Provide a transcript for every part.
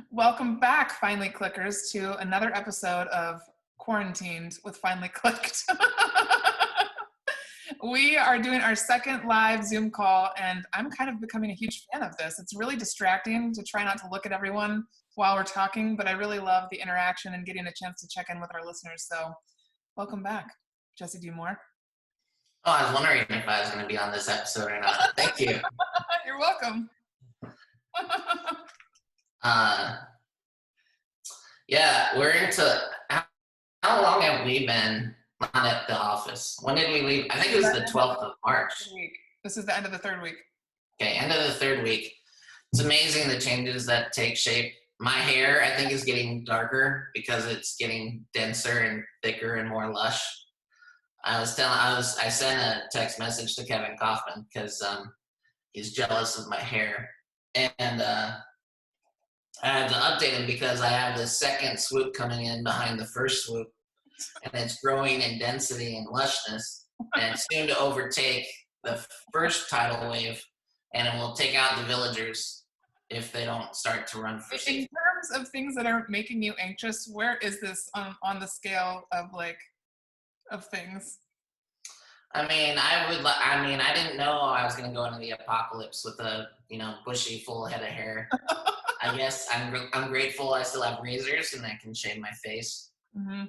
Welcome back, Finally Clickers, to another episode of Quarantined with Finally Clicked. We are doing our second live Zoom call, and I'm kind of becoming a huge fan of this. It's really distracting to try not to look at everyone while we're talking, but I really love the interaction and getting a chance to check in with our listeners. So welcome back. Jesse, do more? Oh, I was wondering if I was going to be on this episode or not. Thank you. You're welcome. Yeah, we're into, how long have we been on at the office? When did we leave? I think it was the 12th of March. This is the end of the third week. Okay, end of the third week. It's amazing the changes that take shape. My hair, I think, is getting darker because it's getting denser and thicker and more lush. I sent a text message to Kevin Kaufman because he's jealous of my hair. And I had to update him because I have the second swoop coming in behind the first swoop, and it's growing in density and lushness, and it's soon to overtake the first tidal wave, and it will take out the villagers if they don't start to run for safety. In terms of things that are making you anxious, where is this on the scale of things? I mean, I didn't know I was going to go into the apocalypse with a, bushy, full head of hair. I guess I'm grateful I still have razors and I can shave my face. Mm-hmm.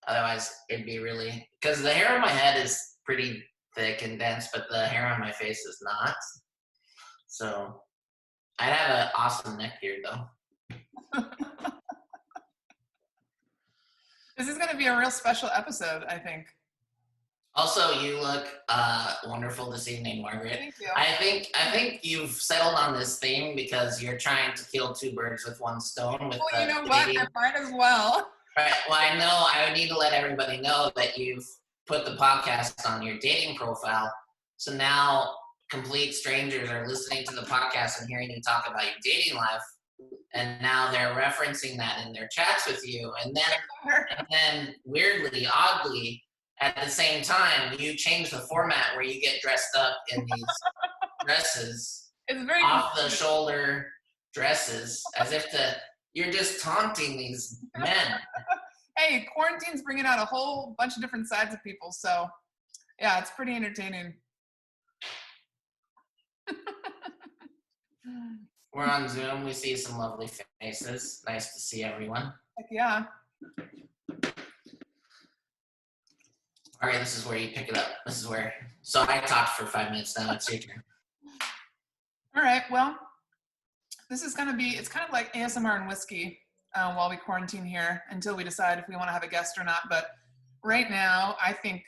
Otherwise, it'd be really, because the hair on my head is pretty thick and dense, but the hair on my face is not. So I'd have an awesome neck beard, though. This is going to be a real special episode, I think. Also, you look wonderful this evening, Margaret. Thank you. I think you've settled on this theme because you're trying to kill two birds with one stone. Well, you know what? I might as well. Right. Well, I know. I would need to let everybody know that you've put the podcast on your dating profile. So now complete strangers are listening to the podcast and hearing you talk about your dating life. And now they're referencing that in their chats with you. And then weirdly, oddly, at the same time, you change the format where you get dressed up in these dresses, it's very off-the-shoulder dresses, as if you're just taunting these men. Hey, quarantine's bringing out a whole bunch of different sides of people, so yeah, it's pretty entertaining. We're on Zoom. We see some lovely faces. Nice to see everyone. Heck yeah. All right, this is where you pick it up. So I talked for 5 minutes now. It's your turn. All right, well, this is going to be, it's kind of like ASMR and whiskey while we quarantine here until we decide if we want to have a guest or not. But right now, I think,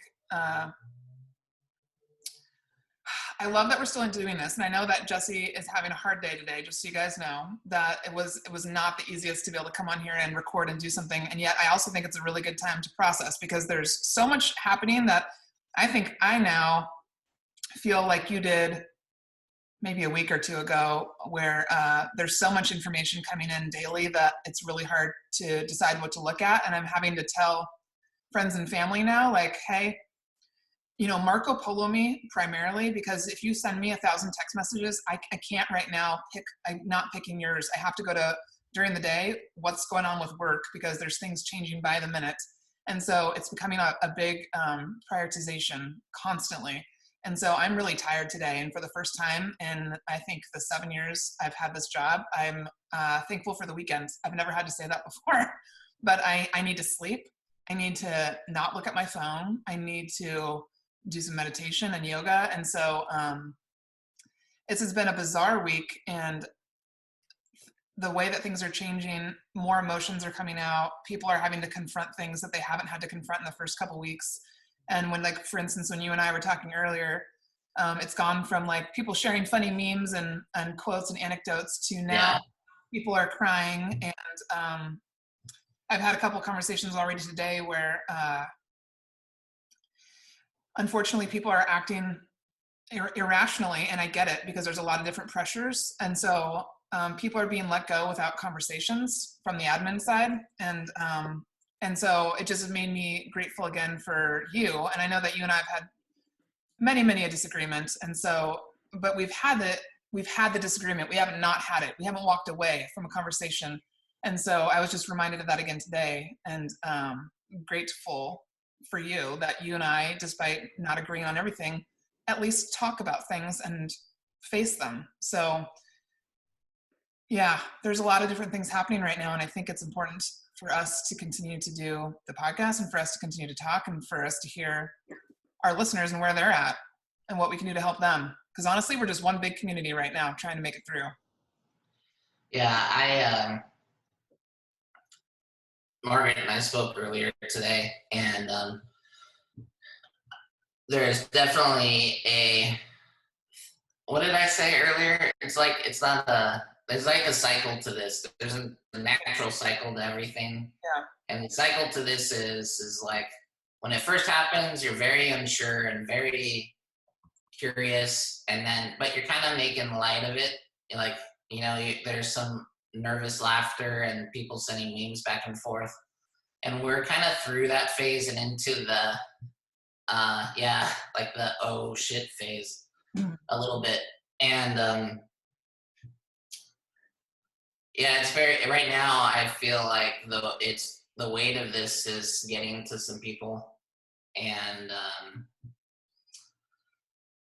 I love that we're still doing this. And I know that Jesse is having a hard day today, just so you guys know, that it was not the easiest to be able to come on here and record and do something. And yet I also think it's a really good time to process because there's so much happening that I think I now feel like you did maybe a week or two ago, where there's so much information coming in daily that it's really hard to decide what to look at. And I'm having to tell friends and family now, like, hey, Marco Polo me primarily, because if you send me 1,000 text messages, I can't right now I'm not picking yours. I have to go to, during the day, what's going on with work, because there's things changing by the minute. And so it's becoming a big prioritization constantly. And so I'm really tired today. And for the first time in, I think, the 7 years I've had this job, I'm thankful for the weekends. I've never had to say that before, but I need to sleep. I need to not look at my phone. I need to do some meditation and yoga. And so this has been a bizarre week, and the way that things are changing, more emotions are coming out. People are having to confront things that they haven't had to confront in the first couple weeks. And when, like, for instance, when you and I were talking earlier, it's gone from like people sharing funny memes and quotes and anecdotes to now people are crying. And I've had a couple conversations already today where unfortunately people are acting irrationally, and I get it because there's a lot of different pressures. And so people are being let go without conversations from the admin side. And so it just made me grateful again for you. And I know that you and I have had many a disagreements. And so, but we've had the disagreement. We haven't not had it. We haven't walked away from a conversation. And so I was just reminded of that again today, and grateful for you that you and I, despite not agreeing on everything, at least talk about things and face them. So yeah, there's a lot of different things happening right now, and I think it's important for us to continue to do the podcast and for us to continue to talk and for us to hear our listeners and where they're at and what we can do to help them. Because honestly, we're just one big community right now trying to make it through. Yeah, Margaret and I spoke earlier today, and there's definitely what did I say earlier? It's like, there's like a cycle to this. There's a natural cycle to everything. Yeah. And the cycle to this is like, when it first happens, you're very unsure and very curious, but you're kind of making light of it. You're like, there's some nervous laughter and people sending memes back and forth. And we're kind of through that phase and into the, like the oh shit phase a little bit. And it's right now I feel like the weight of this is getting to some people, and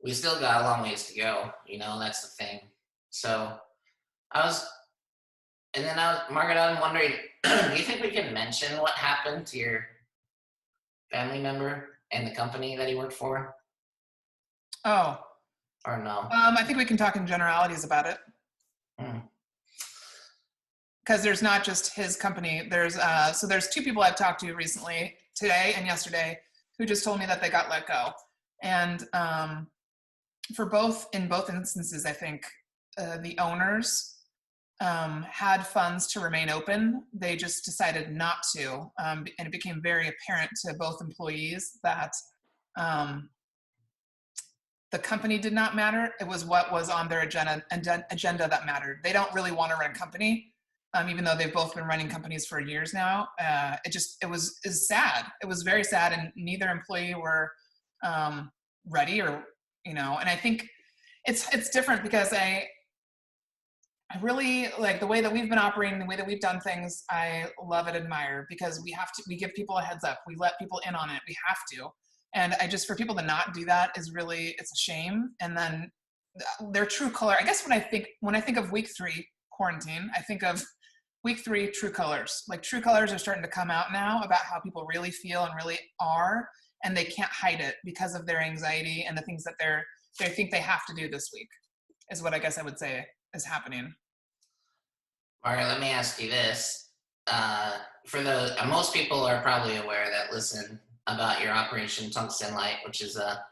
we still got a long ways to go, that's the thing. So Margaret, I'm wondering, do you think we can mention what happened to your family member and the company that he worked for? Oh. Or no? I think we can talk in generalities about it. Because there's not just his company. There's two people I've talked to recently, today and yesterday, who just told me that they got let go. And in both instances, I think the owners had funds to remain open. They just decided not to. And it became very apparent to both employees that the company did not matter. It was what was on their agenda that mattered. They don't really want to run a company, even though they've both been running companies for years now. It was sad. It was very sad, and neither employee were ready, and I think it's different because I really like the way that we've been operating, the way that we've done things. I love and admire, because we give people a heads up. We let people in on it. We have to. And for people to not do that is really, it's a shame. And then their true color, I guess when I think of week 3 quarantine, I think of week 3 true colors. Like, true colors are starting to come out now about how people really feel and really are, and they can't hide it because of their anxiety and the things that they think they have to do this week, is what I guess I would say is happening. Margaret, let me ask you this. Most people are probably aware that listen about your Operation Tungsten Light, which is a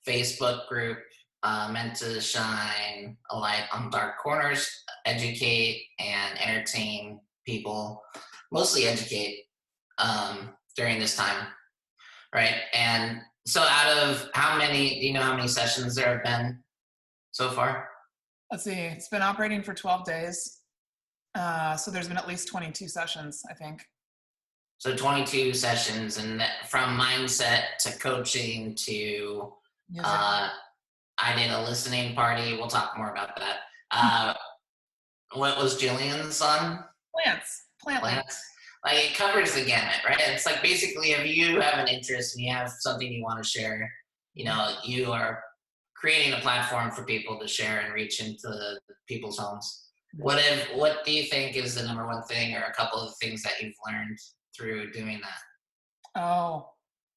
Facebook group meant to shine a light on dark corners, educate and entertain people, mostly educate during this time, right? And so out of do you know how many sessions there have been so far? Let's see, it's been operating for 12 days. So there's been at least 22 sessions, I think. So 22 sessions, and from mindset to coaching to, I did a listening party. We'll talk more about that. What was Jillian's on? Plants. Like, it covers the gamut, right? It's like, basically, if you have an interest and you have something you want to share, you are creating a platform for people to share and reach into people's homes. What do you think is the number one thing, or a couple of things that you've learned through doing that? Oh,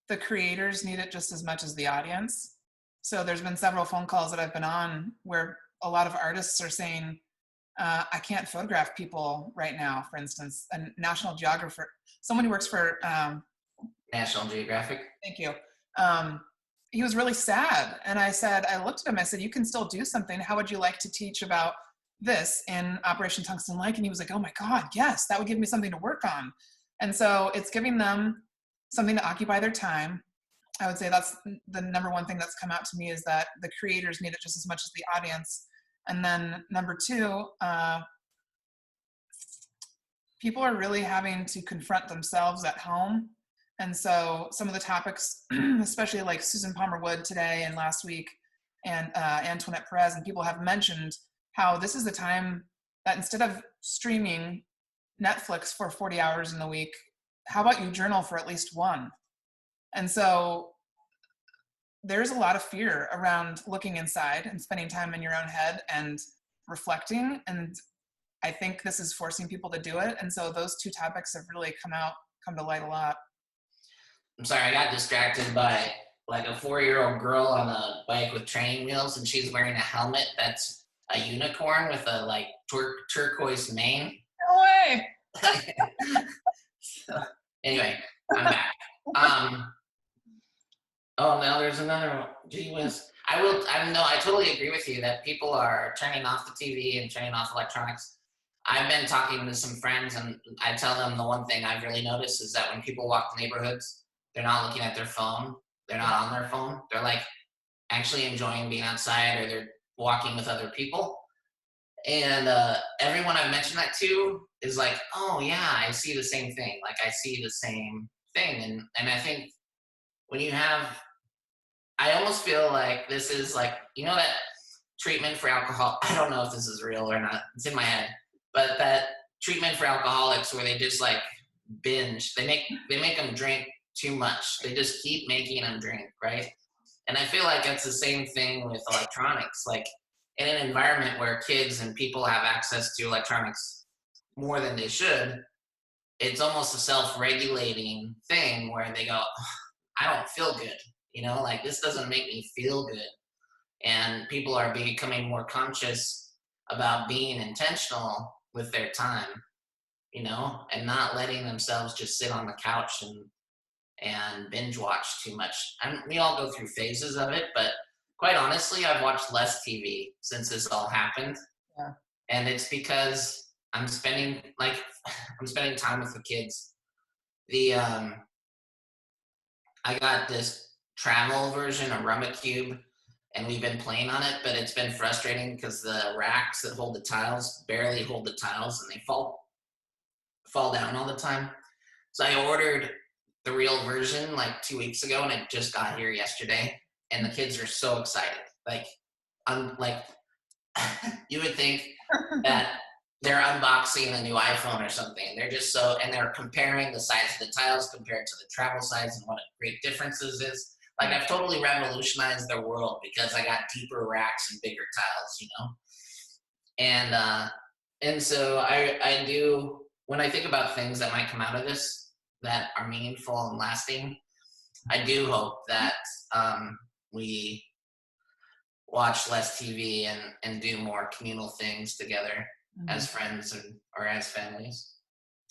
the creators need it just as much as the audience. So there's been several phone calls that I've been on where a lot of artists are saying, I can't photograph people right now, for instance. A National Geographer, someone who works for National Geographic. Thank you. He was really sad. And I looked at him, I said, you can still do something. How would you like to teach about this in Operation Tungsten Light? And he was like, oh my God, yes, that would give me something to work on. And so it's giving them something to occupy their time. I would say that's the number one thing that's come out to me, is that the creators need it just as much as the audience. And then number 2, people are really having to confront themselves at home. And so some of the topics, especially like Susan Palmer Wood today and last week, and Antoinette Perez, and people have mentioned how this is the time that instead of streaming Netflix for 40 hours in the week. How about you journal for at least one? And so there's a lot of fear around looking inside and spending time in your own head and reflecting. And I think this is forcing people to do it. And so those two topics have really come to light a lot. I'm sorry, I got distracted by like a 4-year-old girl on a bike with training wheels, and she's wearing a helmet that's a unicorn with a like turquoise mane. No way. So, anyway, I'm back. Oh, now there's another one. Gee whiz. I totally agree with you that people are turning off the TV and turning off electronics. I've been talking to some friends, and I tell them the one thing I've really noticed is that when people walk the neighborhoods, they're not looking at their phone. They're not on their phone. They're like actually enjoying being outside, or they're walking with other people. And everyone I've mentioned that to is like, oh yeah, I see the same thing. Like I see the same thing. And I think when you have, I almost feel like this is like, that treatment for alcohol. I don't know if this is real or not. It's in my head. But that treatment for alcoholics where they just like binge, they make them drink too much. They just keep making them drink, right? And I feel like it's the same thing with electronics. Like in an environment where kids and people have access to electronics more than they should, it's almost a self-regulating thing where they go, I don't feel good. Like this doesn't make me feel good. And people are becoming more conscious about being intentional with their time, and not letting themselves just sit on the couch and binge watch too much. We all go through phases of it, but quite honestly, I've watched less TV since this all happened. Yeah. And it's because I'm spending time with the kids. I got this travel version of Rummikub, and we've been playing on it, but it's been frustrating because the racks that hold the tiles barely hold the tiles, and they fall down all the time. So I ordered the real version like 2 weeks ago, and it just got here yesterday, and the kids are so excited. Like, you would think that they're unboxing a new iPhone or something. They're just and they're comparing the size of the tiles compared to the travel size and what a great differences is. Like I've totally revolutionized their world because I got deeper racks and bigger tiles, And so I do, when I think about things that might come out of this that are meaningful and lasting, I do hope that we watch less TV and do more communal things together as friends or as families.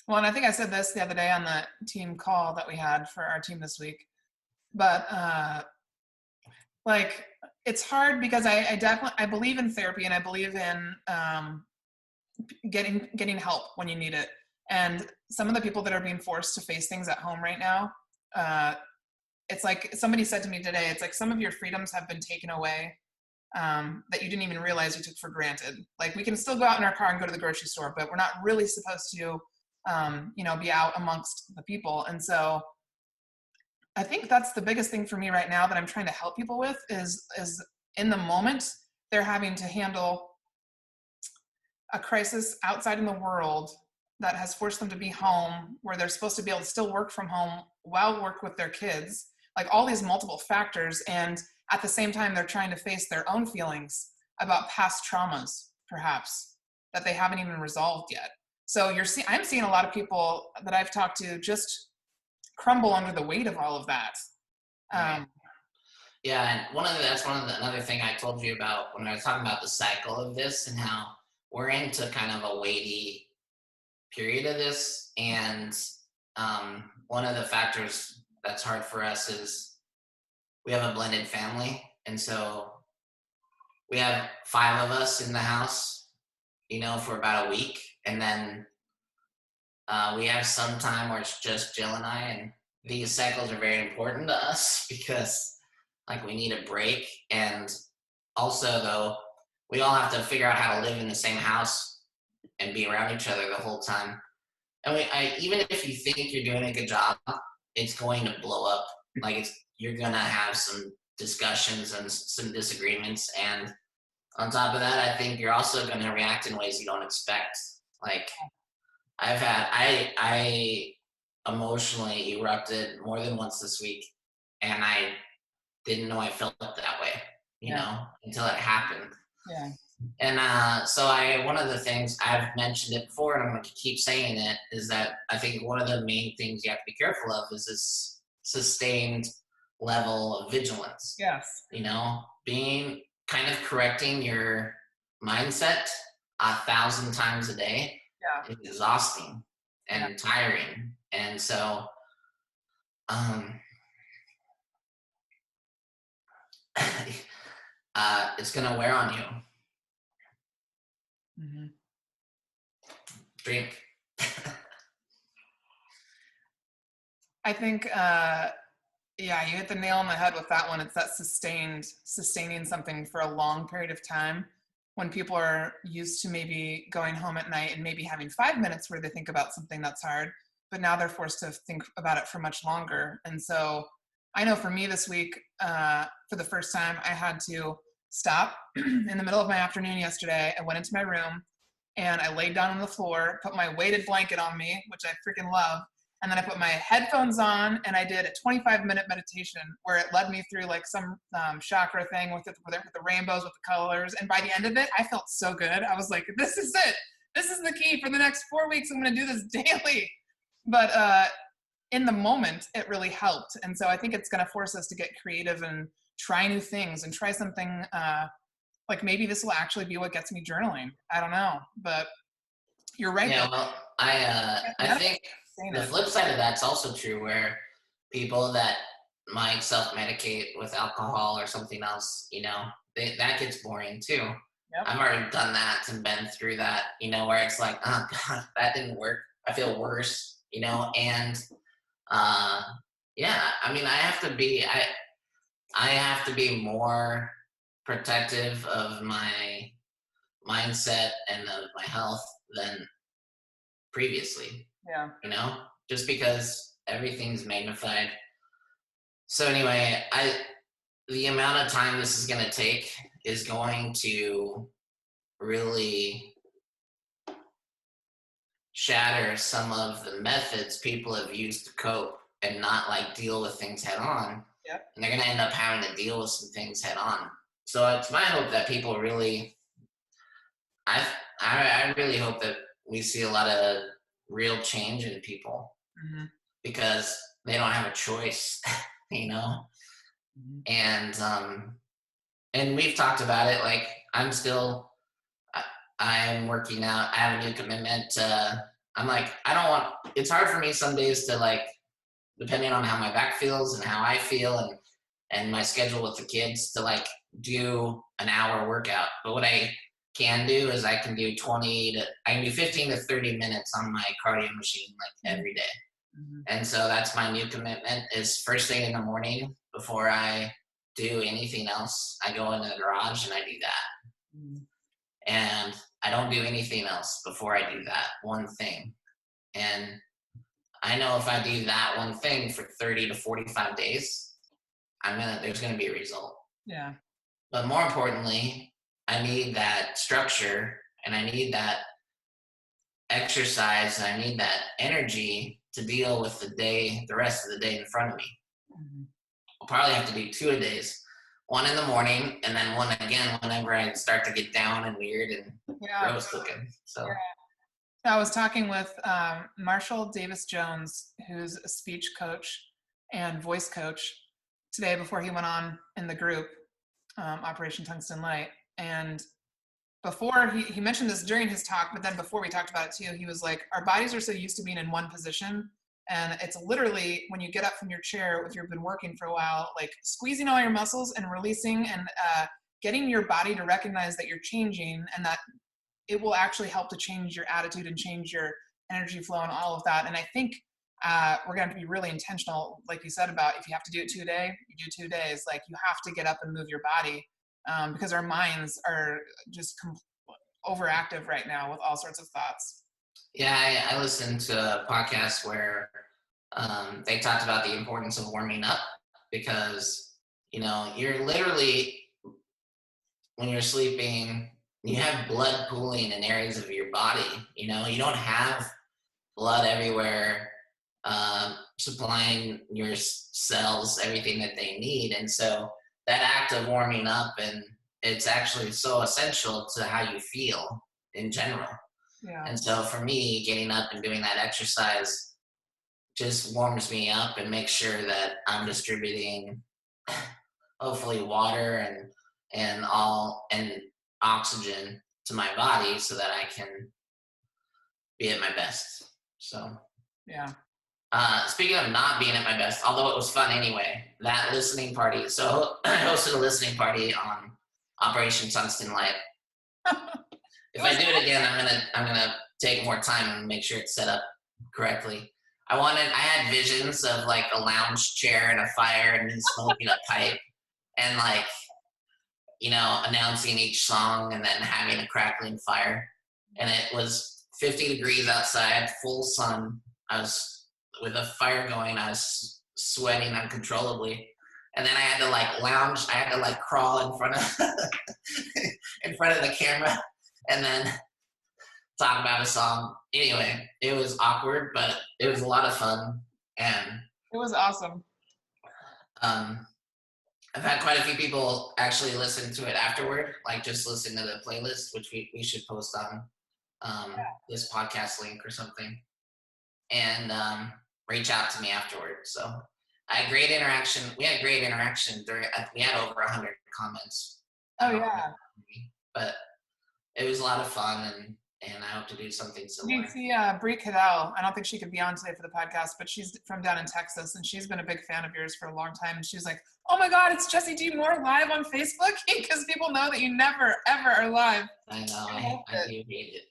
Well, and I think I said this the other day on the team call that we had for our team this week, but like it's hard because I believe in therapy, and I believe in getting help when you need it. And some of the people that are being forced to face things at home right now, it's like somebody said to me today, it's like some of your freedoms have been taken away that you didn't even realize you took for granted. Like we can still go out in our car and go to the grocery store, but we're not really supposed to, be out amongst the people. And so I think that's the biggest thing for me right now that I'm trying to help people with is in the moment they're having to handle a crisis outside in the world that has forced them to be home, where they're supposed to be able to still work from home while work with their kids, like all these multiple factors. And at the same time, they're trying to face their own feelings about past traumas, perhaps, that they haven't even resolved yet. So I'm seeing a lot of people that I've talked to just crumble under the weight of all of that. Yeah, and another thing I told you about when I was talking about the cycle of this and how we're into kind of a weighty period of this. And one of the factors that's hard for us is we have a blended family. And so we have 5 of us in the house, for about a week. And then we have some time where it's just Jill and I, and these cycles are very important to us because we need a break. And also though, we all have to figure out how to live in the same house and be around each other the whole time. And even if you think you're doing a good job, it's going to blow up. You're going to have some discussions and some disagreements. And on top of that, I think you're also going to react in ways you don't expect. I emotionally erupted more than once this week, and I didn't know I felt that way, Yeah. until it happened. Yeah. And one of the things I've mentioned it before, and I'm going to keep saying it, is that I think one of the main things you have to be careful of is this sustained level of vigilance. Yes. Being kind of correcting your mindset 1,000 times a day Yeah. is exhausting Yeah. and tiring. And so, um, it's going to wear on you. Mm-hmm. Drink. I think, you hit the nail on the head with that one. It's that sustaining something for a long period of time when people are used to maybe going home at night and maybe having 5 minutes where they think about something that's hard, but now they're forced to think about it for much longer. And so I know for me this week, for the first time, I had to stop in the middle of my afternoon yesterday. I went into my room and I laid down on the floor, put my weighted blanket on me, which I freaking love. And then I put my headphones on and I did a 25-minute meditation where it led me through like some chakra thing with the rainbows, with the colors. And by the end of it, I felt so good. I was like, this is it. This is the key for the next 4 weeks. I'm going to do this daily. But in the moment, it really helped. And so I think it's going to force us to get creative and try new things and try something like maybe this will actually be what gets me journaling. I don't know, but you're right. Yeah, well, I think the flip side of that's also true, where people that might self-medicate with alcohol or something else, that gets boring too. Yep. I've already done that and been through that, where it's like, oh God, that didn't work. I feel worse, and yeah, I mean, I have to be more protective of my mindset and of my health than previously. Yeah. Just because everything's magnified. So anyway, the amount of time this is going to take is going to really shatter some of the methods people have used to cope and not like deal with things head on. Yep. And they're going to end up having to deal with some things head on. So it's my hope that people really, I really hope that we see a lot of real change in people, mm-hmm. because they don't have a choice, Mm-hmm. And we've talked about it. Like I'm working out. I have a new commitment. I'm like, it's hard for me some days to like, depending on how my back feels and how I feel and my schedule with the kids, to like do an hour workout. But what I can do is I can do 15 to 30 minutes on my cardio machine like every day. Mm-hmm. And so that's my new commitment, is first thing in the morning before I do anything else, I go into the garage and I do that. Mm-hmm. And I don't do anything else before I do that one thing. And I know if I do that one thing for 30 to 45 days, there's going to be a result. Yeah. But more importantly, I need that structure and I need that exercise. And I need that energy to deal with the rest of the day in front of me. Mm-hmm. I'll probably have to do 2 a days, one in the morning and then one again whenever I start to get down and weird and gross looking. So. Yeah. I was talking with Marshall Davis Jones, who's a speech coach and voice coach, today before he went on in the group, Operation Tungsten Light. And before he mentioned this during his talk, but then before we talked about it too, he was like, our bodies are so used to being in one position. And it's literally when you get up from your chair, if you've been working for a while, like squeezing all your muscles and releasing and getting your body to recognize that you're changing, and that it will actually help to change your attitude and change your energy flow and all of that. And I think we're going to be really intentional, like you said, about if you have to do it 2 a day, you do 2 days. Like you have to get up and move your body because our minds are just overactive right now with all sorts of thoughts. Yeah, I listened to a podcast where they talked about the importance of warming up, because, you're literally, when you're sleeping, you have blood pooling in areas of your body. You don't have blood everywhere, supplying your cells everything that they need. And so that act of warming up, and it's actually so essential to how you feel in general. Yeah. And so for me, getting up and doing that exercise just warms me up and makes sure that I'm distributing hopefully water and oxygen to my body so that I can be at my best. So Yeah. speaking of not being at my best, although it was fun anyway, that listening party. So I hosted a listening party on Operation Tungsten Light. If I do it again, I'm gonna take more time and make sure it's set up correctly. I had visions of like a lounge chair and a fire and me smoking a pipe and like, announcing each song and then having a crackling fire. And it was 50 degrees outside, full sun. I was with a fire going, I was sweating uncontrollably. And then I had to like lounge, I had to like crawl in front of the camera and then talk about a song. Anyway, it was awkward, but it was a lot of fun. And it was awesome. I've had quite a few people actually listen to it afterward, like just listen to the playlist, which we should post on this podcast link or something, and reach out to me afterward. So I had great interaction. We had great interaction we had over 100 comments. Oh yeah. But it was a lot of fun, and I hope to do something similar. You see Brie Cadell. I don't think she could be on today for the podcast, but she's from down in Texas, and she's been a big fan of yours for a long time. She was like, "Oh my God, it's Jessie D. Moore live on Facebook," because people know that you never ever are live. I know. I do hate it.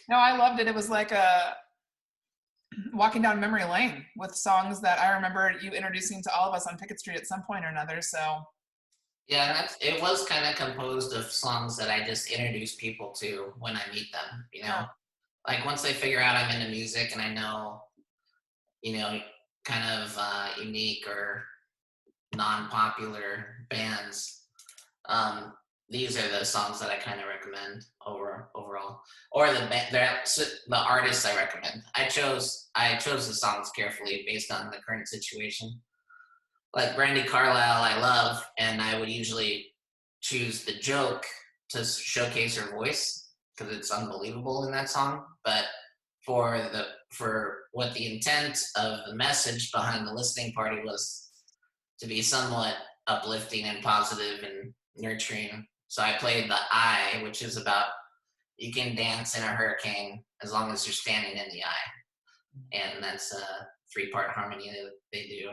No, I loved it. It was like a walking down memory lane with songs that I remember you introducing to all of us on Pickett Street at some point or another. So. Yeah, it was kind of composed of songs that I just introduce people to when I meet them, Yeah. Like once they figure out I'm into music and I know, kind of unique or non-popular bands, these are the songs that I kind of recommend overall, or the artists I recommend. I chose the songs carefully based on the current situation. Like Brandi Carlile, I love, and I would usually choose The Joke to showcase her voice because it's unbelievable in that song. But for what the intent of the message behind the listening party was to be somewhat uplifting and positive and nurturing. So I played the I, which is about you can dance in a hurricane as long as you're standing in the eye. And that's a 3-part harmony that they do.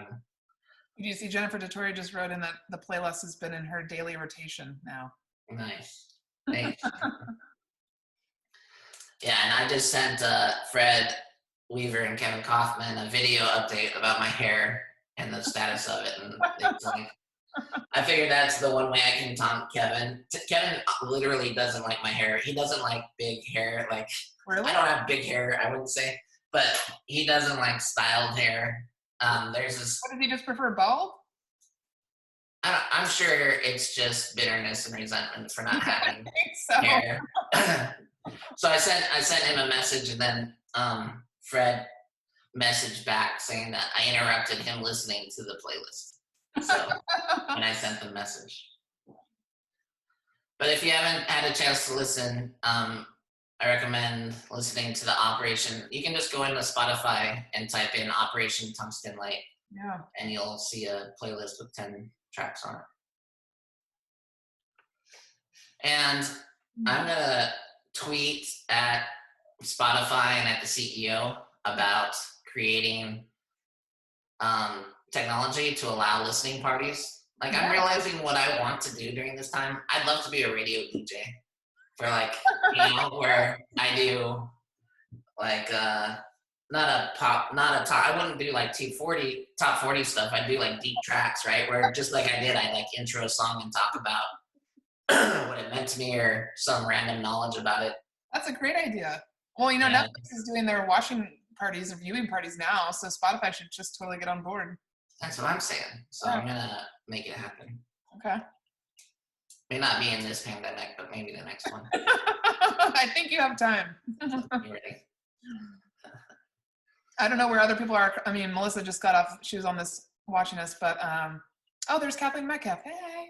Did you see Jennifer DeTore just wrote in that the playlist has been in her daily rotation now? Nice. Thanks. Yeah, and I just sent Fred Weaver and Kevin Kaufman a video update about my hair and the status of it. And it's like, I figured that's the one way I can taunt Kevin. Kevin literally doesn't like my hair. He doesn't like big hair. Like, really? I don't have big hair, I wouldn't say, but he doesn't like styled hair. There's this. What, does he just prefer bald? I'm sure it's just bitterness and resentment for not having so. hair. So I sent him a message, and then Fred messaged back saying that I interrupted him listening to the playlist. So, and I sent the message. But if you haven't had a chance to listen, I recommend listening to the Operation. You can just go into Spotify and type in Operation Tungsten Light. Yeah. And you'll see a playlist with 10 tracks on it. And I'm going to tweet at Spotify and at the CEO about creating technology to allow listening parties. Like, I'm realizing what I want to do during this time. I'd love to be a radio DJ for, like, where I do, like, not a top, I wouldn't do, like, top 40 stuff. I'd do, like, deep tracks, right? Where, just like I did, I'd, like, intro a song and talk about what it meant to me or some random knowledge about it. That's a great idea. Well, Netflix is doing their watching parties or viewing parties now, so Spotify should just totally get on board. That's what I'm saying. So I'm going to make it happen. Okay. May not be in this pandemic, but maybe the next one. I think you have time. You ready? I don't know where other people are. I mean, Melissa just got off. She was on this watching us, but oh, there's Kathleen Metcalf. Hey.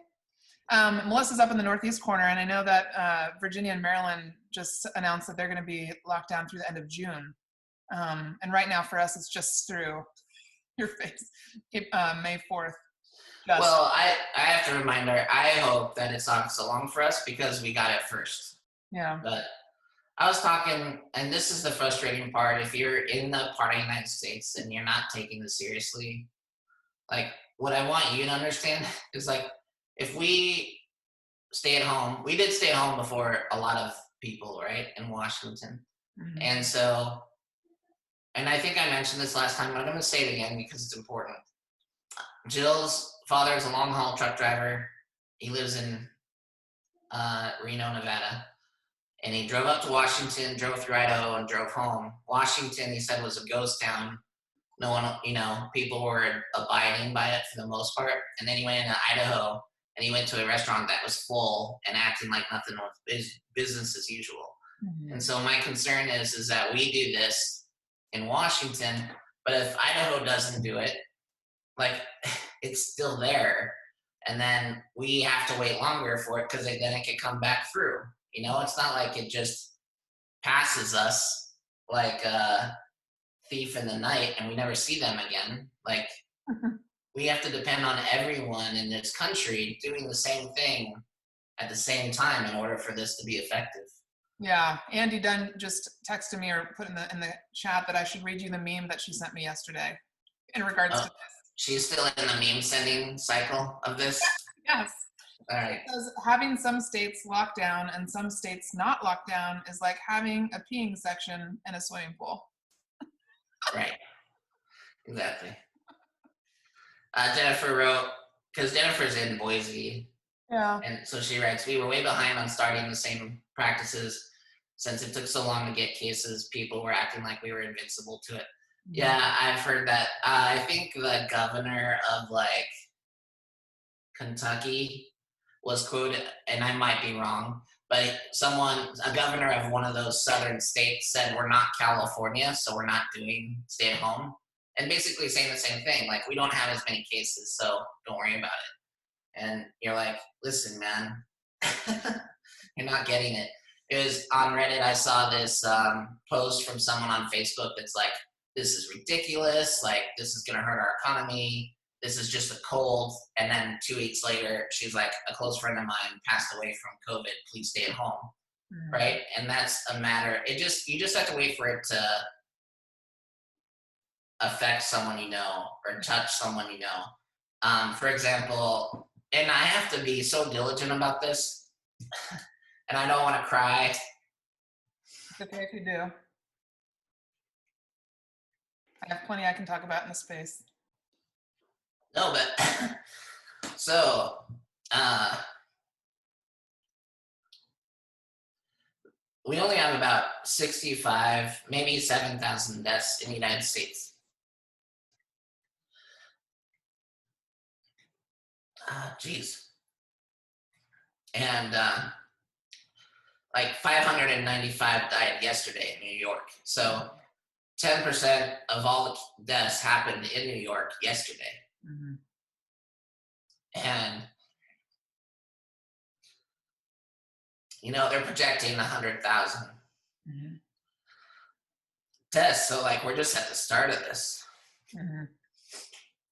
Melissa's up in the northeast corner, and I know that Virginia and Maryland just announced that they're going to be locked down through the end of June. And right now for us, it's just through your face, May 4th. Just. Well, I have to remind her, I hope that it's not so long for us because we got it first. Yeah. But I was talking, and this is the frustrating part, if you're in the part of the United States and you're not taking this seriously, like, what I want you to understand is, like, if we stay at home, we did stay at home before a lot of people, right, in Washington. Mm-hmm. And so, and I think I mentioned this last time, but I'm going to say it again because it's important. Jill's father is a long-haul truck driver. He lives in Reno, Nevada. And he drove up to Washington, drove through Idaho, and drove home. Washington, he said, was a ghost town. No one, people were abiding by it for the most part. And then he went into Idaho, and he went to a restaurant that was full and acting like nothing was business as usual. Mm-hmm. And so my concern is that we do this in Washington, but if Idaho doesn't do it, like, it's still there. And then we have to wait longer for it because then it can come back through. It's not like it just passes us like a thief in the night and we never see them again. Like, we have to depend on everyone in this country doing the same thing at the same time in order for this to be effective. Yeah, Andy Dunn just texted me or put in the chat that I should read you the meme that she sent me yesterday in regards to this. She's still in the meme sending cycle of this? Yes. All right. Because having some states locked down and some states not locked down is like having a peeing section in a swimming pool. Right. Exactly. Jennifer wrote, because Jennifer's in Boise. Yeah. And so she writes, we were way behind on starting the same practices. Since it took so long to get cases, people were acting like we were invincible to it. Yeah, I've heard that. I think the governor of, like, Kentucky was quoted, and I might be wrong, but a governor of one of those southern states said, we're not California, so we're not doing stay at home. And basically saying the same thing, like, we don't have as many cases, so don't worry about it. And you're like, listen, man, you're not getting it. It was on Reddit, I saw this post from someone on Facebook that's like, this is ridiculous, like, this is gonna hurt our economy, this is just a cold. And then 2 weeks later, she's like, a close friend of mine passed away from COVID, please stay at home. Mm-hmm. Right? And that's a matter, you just have to wait for it to affect someone you know, or touch someone you know. For example, and I have to be so diligent about this, and I don't want to cry. It's okay if you do. I have plenty I can talk about in the space. No, but so we only have about 65, maybe 7,000 deaths in the United States. Geez. And like 595 died yesterday in New York. So 10% of all the deaths happened in New York yesterday. Mm-hmm. And, they're projecting 100,000 mm-hmm. deaths. So, like, we're just at the start of this. Mm-hmm.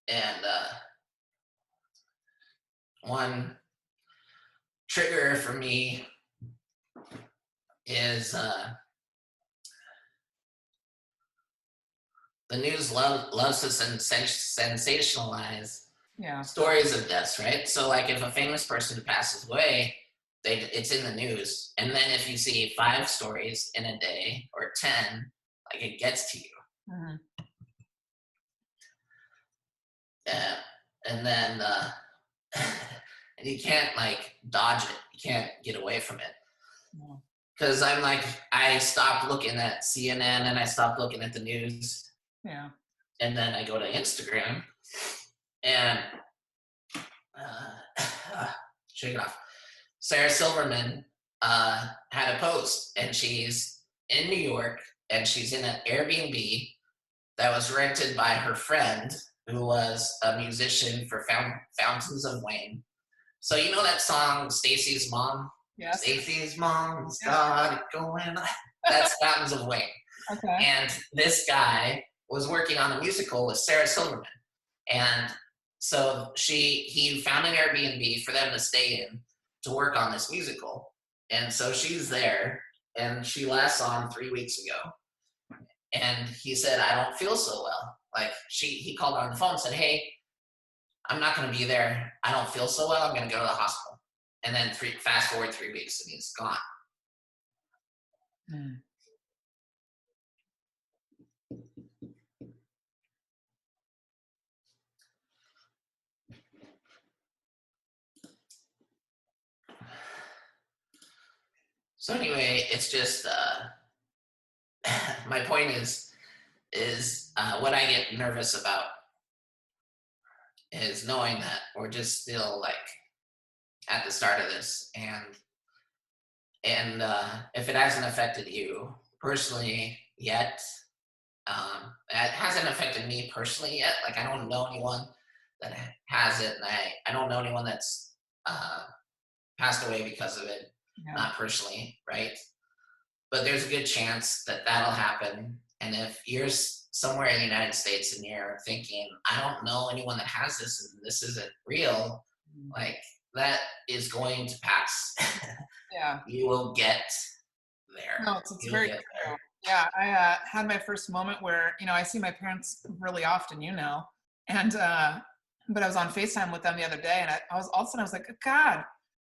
And one trigger for me is the news loves to sensationalize stories of deaths, right? So, like, if a famous person passes away, it's in the news. And then if you see 5 stories in a day or 10, like, it gets to you. Mm-hmm. Yeah. And then and you can't, like, dodge it. You can't get away from it. Because I'm like, I stopped looking at CNN and I stopped looking at the news. Yeah. And then I go to Instagram and shake it off. Sarah Silverman had a post, and she's in New York, and she's in an Airbnb that was rented by her friend, who was a musician for Fountains of Wayne. So you know that song, Stacy's Mom? Yes. Stacy's Mom's got it going. That's Fountains of Wayne. Okay. And this guy was working on a musical with Sarah Silverman. And so he found an Airbnb for them to stay in to work on this musical. And so she's there, and she last saw him 3 weeks ago. And he said, I don't feel so well. Like he called her on the phone and said, hey, I'm not going to be there. I don't feel so well. I'm going to go to the hospital. And then fast forward 3 weeks, and he's gone. Mm. So anyway, it's just my point is what I get nervous about is knowing that we're just still like at the start of this, and if it hasn't affected you personally yet, it hasn't affected me personally yet. Like I don't know anyone that has it, and I don't know anyone that's passed away because of it. Yeah. Not personally, right? But there's a good chance that that'll happen. And if you're somewhere in the United States and you're thinking, I don't know anyone that has this and this isn't real, like that is going to pass. Yeah. You will get there. No, it's very true. Yeah, I had my first moment where, I see my parents really often, and but I was on FaceTime with them the other day, and I was all of a sudden I was like, God,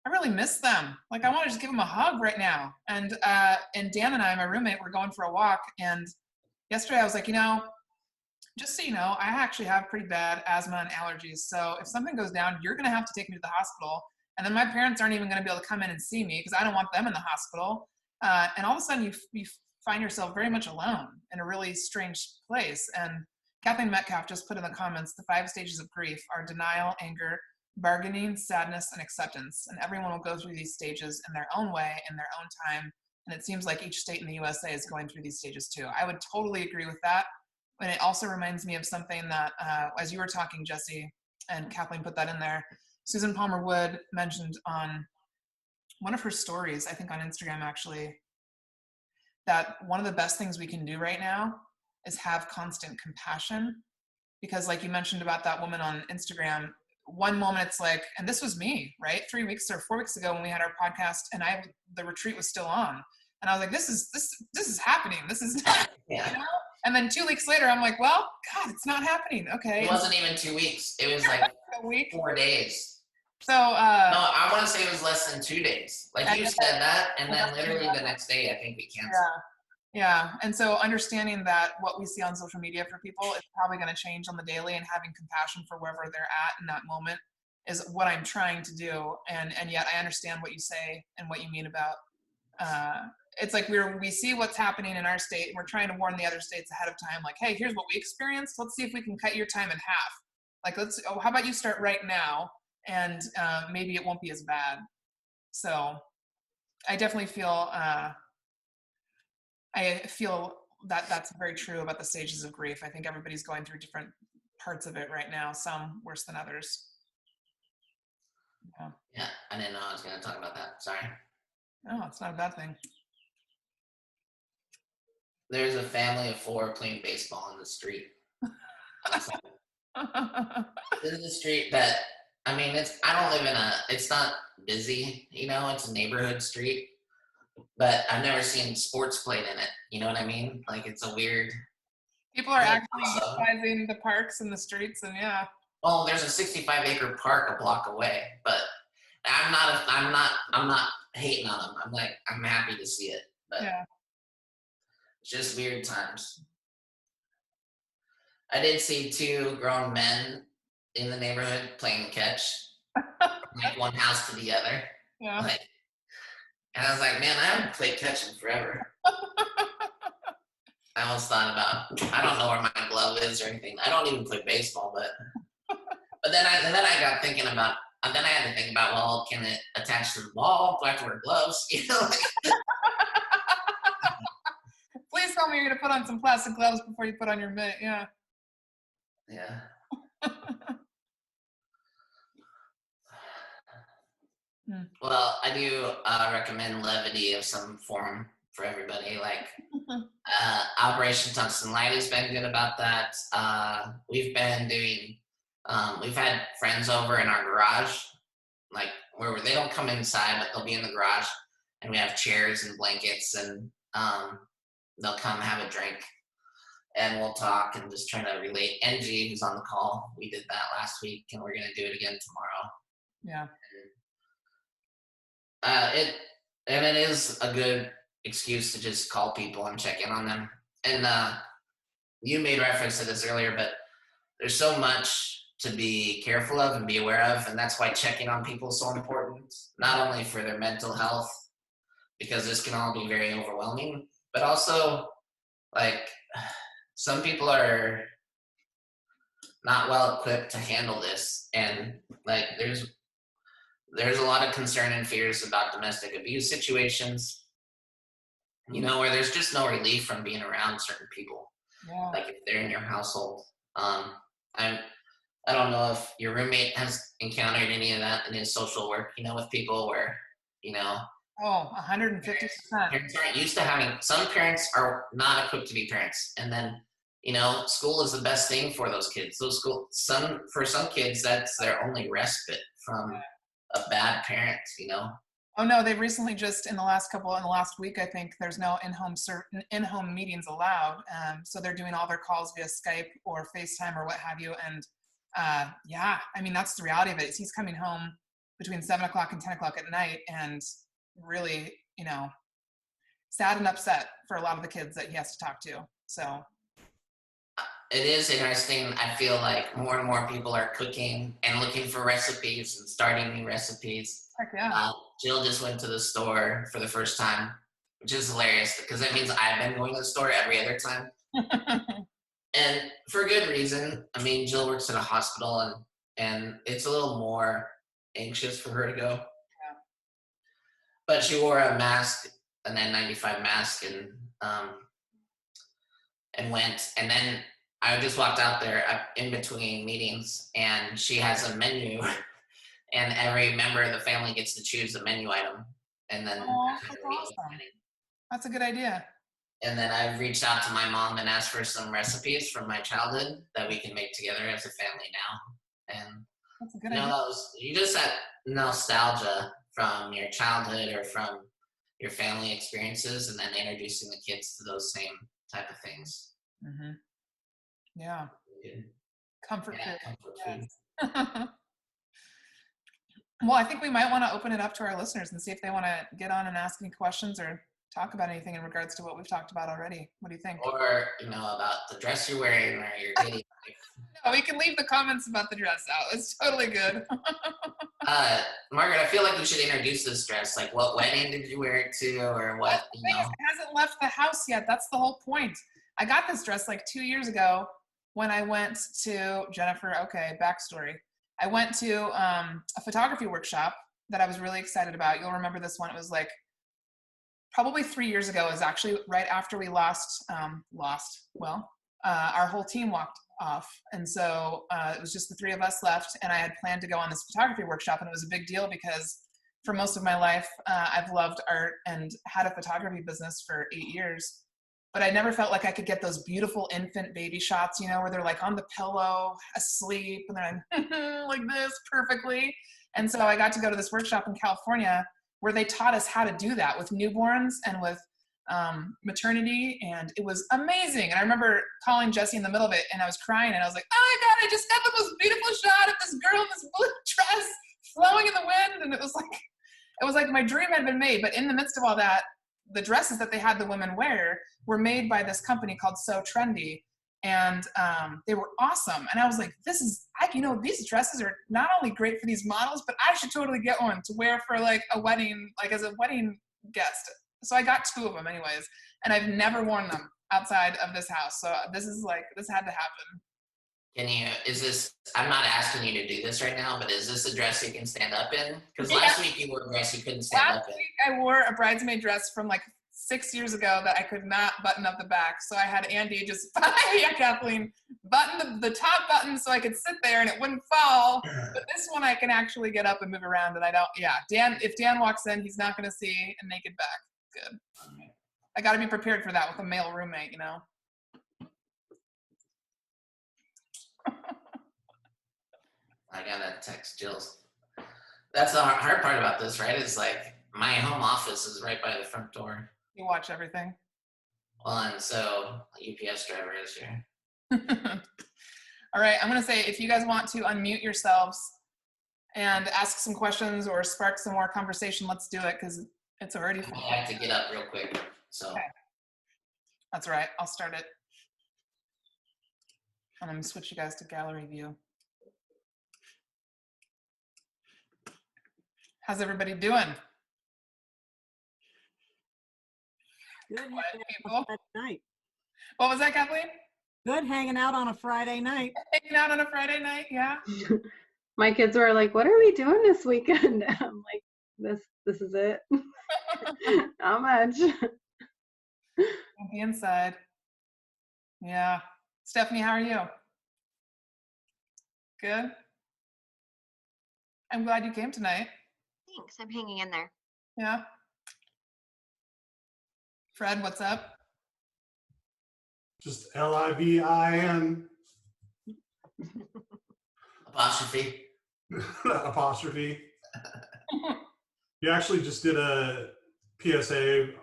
I really miss them. Like I want to just give them a hug right now. And Dan and I, my roommate, were going for a walk, and yesterday I was like, just so you know, I actually have pretty bad asthma and allergies. So if something goes down, you're gonna have to take me to the hospital. And then my parents aren't even gonna be able to come in and see me because I don't want them in the hospital. And all of a sudden you find yourself very much alone in a really strange place. And Kathleen Metcalf just put in the comments, the 5 stages of grief are denial, anger, bargaining, sadness, and acceptance. And everyone will go through these stages in their own way, in their own time. And it seems like each state in the USA is going through these stages too. I would totally agree with that. And it also reminds me of something that, as you were talking, Jesse, and Kathleen put that in there, Susan Palmer Wood mentioned on one of her stories, I think on Instagram actually, that one of the best things we can do right now is have constant compassion. Because like you mentioned about that woman on Instagram, one moment it's like, and this was me, right? 3 weeks or 4 weeks ago when we had our podcast, and the retreat was still on, and I was like, this is happening. This is not, Yeah. And then 2 weeks later, I'm like, well, God, it's not happening. Okay. It wasn't even 2 weeks. It was like a week. 4 days. So no, I want to say it was less than 2 days. Like you said that, and then literally the next day, I think we canceled. Yeah. And so understanding that what we see on social media for people is probably going to change on the daily, and having compassion for wherever they're at in that moment is what I'm trying to do. And yet I understand what you say and what you mean about, it's like we see what's happening in our state, and we're trying to warn the other states ahead of time. Like, hey, here's what we experienced. Let's see if we can cut your time in half. Like, how about you start right now? And maybe it won't be as bad. So I definitely feel, that that's very true about the stages of grief. I think everybody's going through different parts of it right now, some worse than others. Yeah, I didn't know I was going to talk about that. Sorry. No, it's not a bad thing. There's a family of 4 playing baseball in the street. This is a street that, I mean, I don't live in it's not busy, it's a neighborhood street, but I've never seen sports played in it. You know what I mean? Like, it's a weird. People are actually utilizing the parks and the streets, and yeah. Well, there's a 65-acre park a block away, but I'm not hating on them. I'm happy to see it, but yeah. It's just weird times. I did see 2 grown men in the neighborhood playing catch, like one house to the other. Yeah. And I was like, man, I haven't played catch in forever. I almost thought about, I don't know where my glove is or anything. I don't even play baseball, but then I got thinking about And then I had to think about, well, can it attach to the wall? Do I have to wear gloves? Please tell me you're gonna put on some plastic gloves before you put on your mitt. Yeah. Yeah. Well, I do recommend levity of some form for everybody. Like Operation Tungsten Light has been good about that. We've been doing, we've had friends over in our garage, like where they don't come inside, but they'll be in the garage, and we have chairs and blankets, and they'll come have a drink, and we'll talk and just try to relate. NG, who's on the call, we did that last week, and we're gonna do it again tomorrow. Yeah. It is a good excuse to just call people and check in on them. And you made reference to this earlier, but there's so much to be careful of and be aware of, and that's why checking on people is so important. Not only for their mental health, because this can all be very overwhelming, but also like some people are not well equipped to handle this, and like there's a lot of concern and fears about domestic abuse situations, where there's just no relief from being around certain people. Yeah. Like if they're in your household. I don't know if your roommate has encountered any of that in his social work, with people where, Oh, 150%. parents aren't used to having, some parents are not equipped to be parents. And then, school is the best thing for those kids. For some kids, that's their only respite from a bad parent. Oh no, they've recently just in the last week, I think there's no in-home meetings allowed. So they're doing all their calls via Skype or FaceTime or what have you. And yeah, I mean, that's the reality of it, is he's coming home between 7 o'clock and 10 o'clock at night, and really, sad and upset for a lot of the kids that he has to talk to. So it is interesting. I feel like more and more people are cooking and looking for recipes and starting new recipes. heck yeah. Jill just went to the store for the first time, which is hilarious because that means I've been going to the store every other time. And for good reason. I mean, Jill works at a hospital, and it's a little more anxious for her to go. Yeah. But she wore a mask, an N95 mask, and went. And then I just walked out there in between meetings, and she has a menu, and every member of the family gets to choose a menu item. And then that's awesome. That's a good idea. And then I've reached out to my mom and asked for some recipes from my childhood that we can make together as a family now. And that's a good idea. You just have nostalgia from your childhood or from your family experiences, and then introducing the kids to those same type of things. Mm-hmm. Yeah. Comfort food. Food. Well, I think we might want to open it up to our listeners and see if they want to get on and ask any questions or talk about anything in regards to what we've talked about already. What do you think? Or, about the dress you're wearing or your dating life. No, we can leave the comments about the dress out. It's totally good. Margaret, I feel like you should introduce this dress. Like, what wedding did you wear it to, or what? It hasn't left the house yet. That's the whole point. I got this dress like 2 years ago when I went to Jennifer. Okay, backstory. I went to a photography workshop that I was really excited about. You'll remember this one. It was like probably 3 years ago. It was actually right after we lost. Our whole team walked off. And so it was just the three of us left, and I had planned to go on this photography workshop, and it was a big deal because for most of my life, I've loved art and had a photography business for 8 years, but I never felt like I could get those beautiful infant baby shots, where they're like on the pillow, asleep, and they're like this perfectly. And so I got to go to this workshop in California where they taught us how to do that with newborns and with maternity, and it was amazing. And I remember calling Jesse in the middle of it, and I was crying, and I was like, oh my God, I just got the most beautiful shot of this girl in this blue dress flowing in the wind. And it was like my dream had been made. But in the midst of all that, the dresses that they had the women wear were made by this company called So Trendy, and they were awesome. And I was like, these dresses are not only great for these models, but I should totally get one to wear for like a wedding, like as a wedding guest. So I got 2 of them anyways, and I've never worn them outside of this house. So this had to happen. I'm not asking you to do this right now, but is this a dress you can stand up in? Because Yeah. last week you wore a dress you couldn't stand Last up in. week I wore a bridesmaid dress from like 6 years ago that I could not button up the back. So I had Andy just, yeah, Kathleen, button the top button so I could sit there and it wouldn't fall. But this one I can actually get up and move around, and I don't, yeah. If Dan walks in, he's not going to see a naked back. Good. I got to be prepared for that with a male roommate, you know? I gotta text Jill's. That's the hard part about this, right? Is like my home office is right by the front door. You watch everything. Well, and so UPS driver is here. All right, I'm going to say if you guys want to unmute yourselves and ask some questions or spark some more conversation, let's do it because it's already full. I have to get up real quick, so. Okay. That's all right. I'll start it. I'm going to switch you guys to gallery view. How's everybody doing? Good hanging People? out on a Friday night. What was that, Kathleen? Good hanging out on a Friday night. Hanging out on a Friday night, yeah. My kids were like, "What are we doing this weekend?" I'm like, "This is it." Not much. Don't be inside. Yeah. Stephanie, how are you? Good. I'm glad you came tonight. Thanks. I'm hanging in there. Yeah. Fred, what's up? Just LIVIN Apostrophe. apostrophe. You actually just did a PSA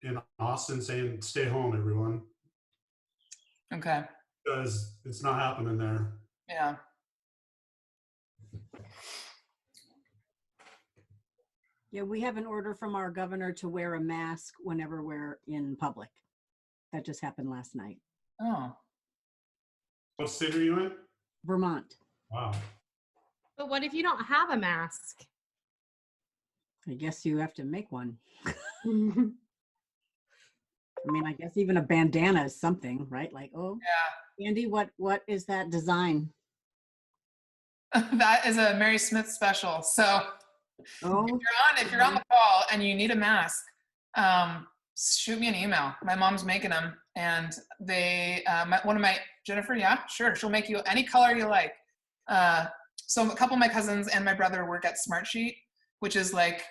in Austin saying, "Stay home, everyone," Okay. because it's not happening there. Yeah. Yeah, we have an order from our governor to wear a mask whenever we're in public. That just happened last night. Oh. What state are you in? Vermont. Wow. But what if you don't have a mask? I guess you have to make one. I mean, I guess even a bandana is something, right? Like, oh, Yeah. Andy, what is that design? That is a Mary Smith special. So Oh, if you're on the call and you need a mask, shoot me an email. My mom's making them, and Jennifer, yeah, sure, she'll make you any color you like. So a couple of my cousins and my brother work at Smartsheet, which is like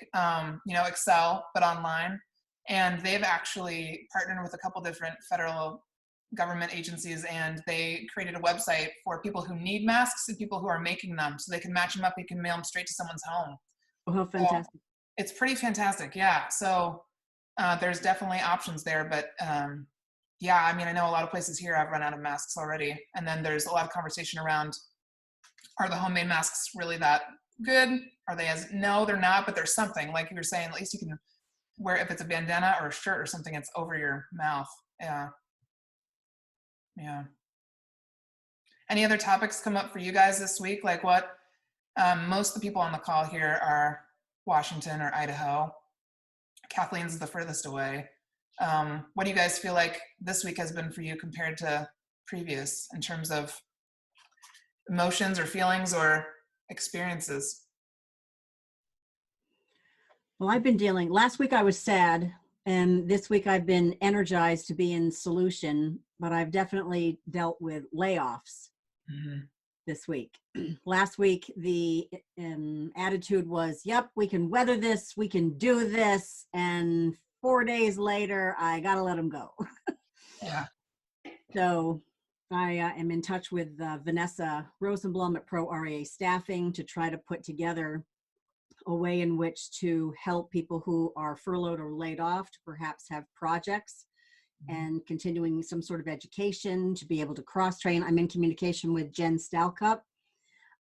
Excel but online, and they've actually partnered with a couple different federal government agencies, and they created a website for people who need masks and people who are making them, so they can match them up. You can mail them straight to someone's home. how fantastic. It's pretty fantastic, yeah. So there's definitely options there, but yeah, I mean, I know a lot of places here have run out of masks already, and then there's a lot of conversation around, are the homemade masks really that good? Are they no, they're not, but there's something, like you were saying, at least you can wear, if it's a bandana or a shirt or something, it's over your mouth. Yeah. Yeah. Any other topics come up for you guys this week? Like what? Most of the people on the call here are Washington or Idaho. Kathleen's the furthest away. What do you guys feel like this week has been for you compared to previous in terms of emotions or feelings or experiences? Well, I've been last week I was sad, and this week I've been energized to be in solution, but I've definitely dealt with layoffs. Mm-hmm. This week. Last week, the attitude was, yep, we can weather this, we can do this. And 4 days later, I got to let them go. Yeah. So I am in touch with Vanessa Rosenblum at Pro REA Staffing to try to put together a way in which to help people who are furloughed or laid off to perhaps have projects and continuing some sort of education to be able to cross-train. I'm in communication with Jen Stalcup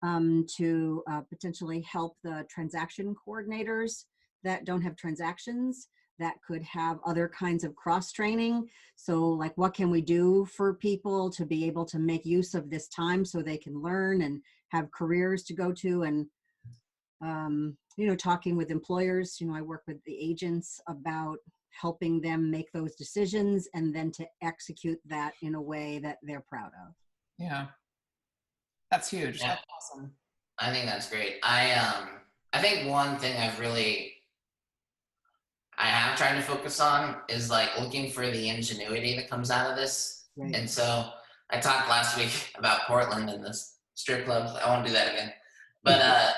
to potentially help the transaction coordinators that don't have transactions that could have other kinds of cross-training. So like, what can we do for people to be able to make use of this time so they can learn and have careers to go to? And talking with employers, I work with the agents about helping them make those decisions and then to execute that in a way that they're proud of. Yeah. That's huge. Yeah. That's awesome. I think that's great. I think one thing I have tried to focus on is like looking for the ingenuity that comes out of this. Right. And so I talked last week about Portland and the strip clubs. I won't do that again. But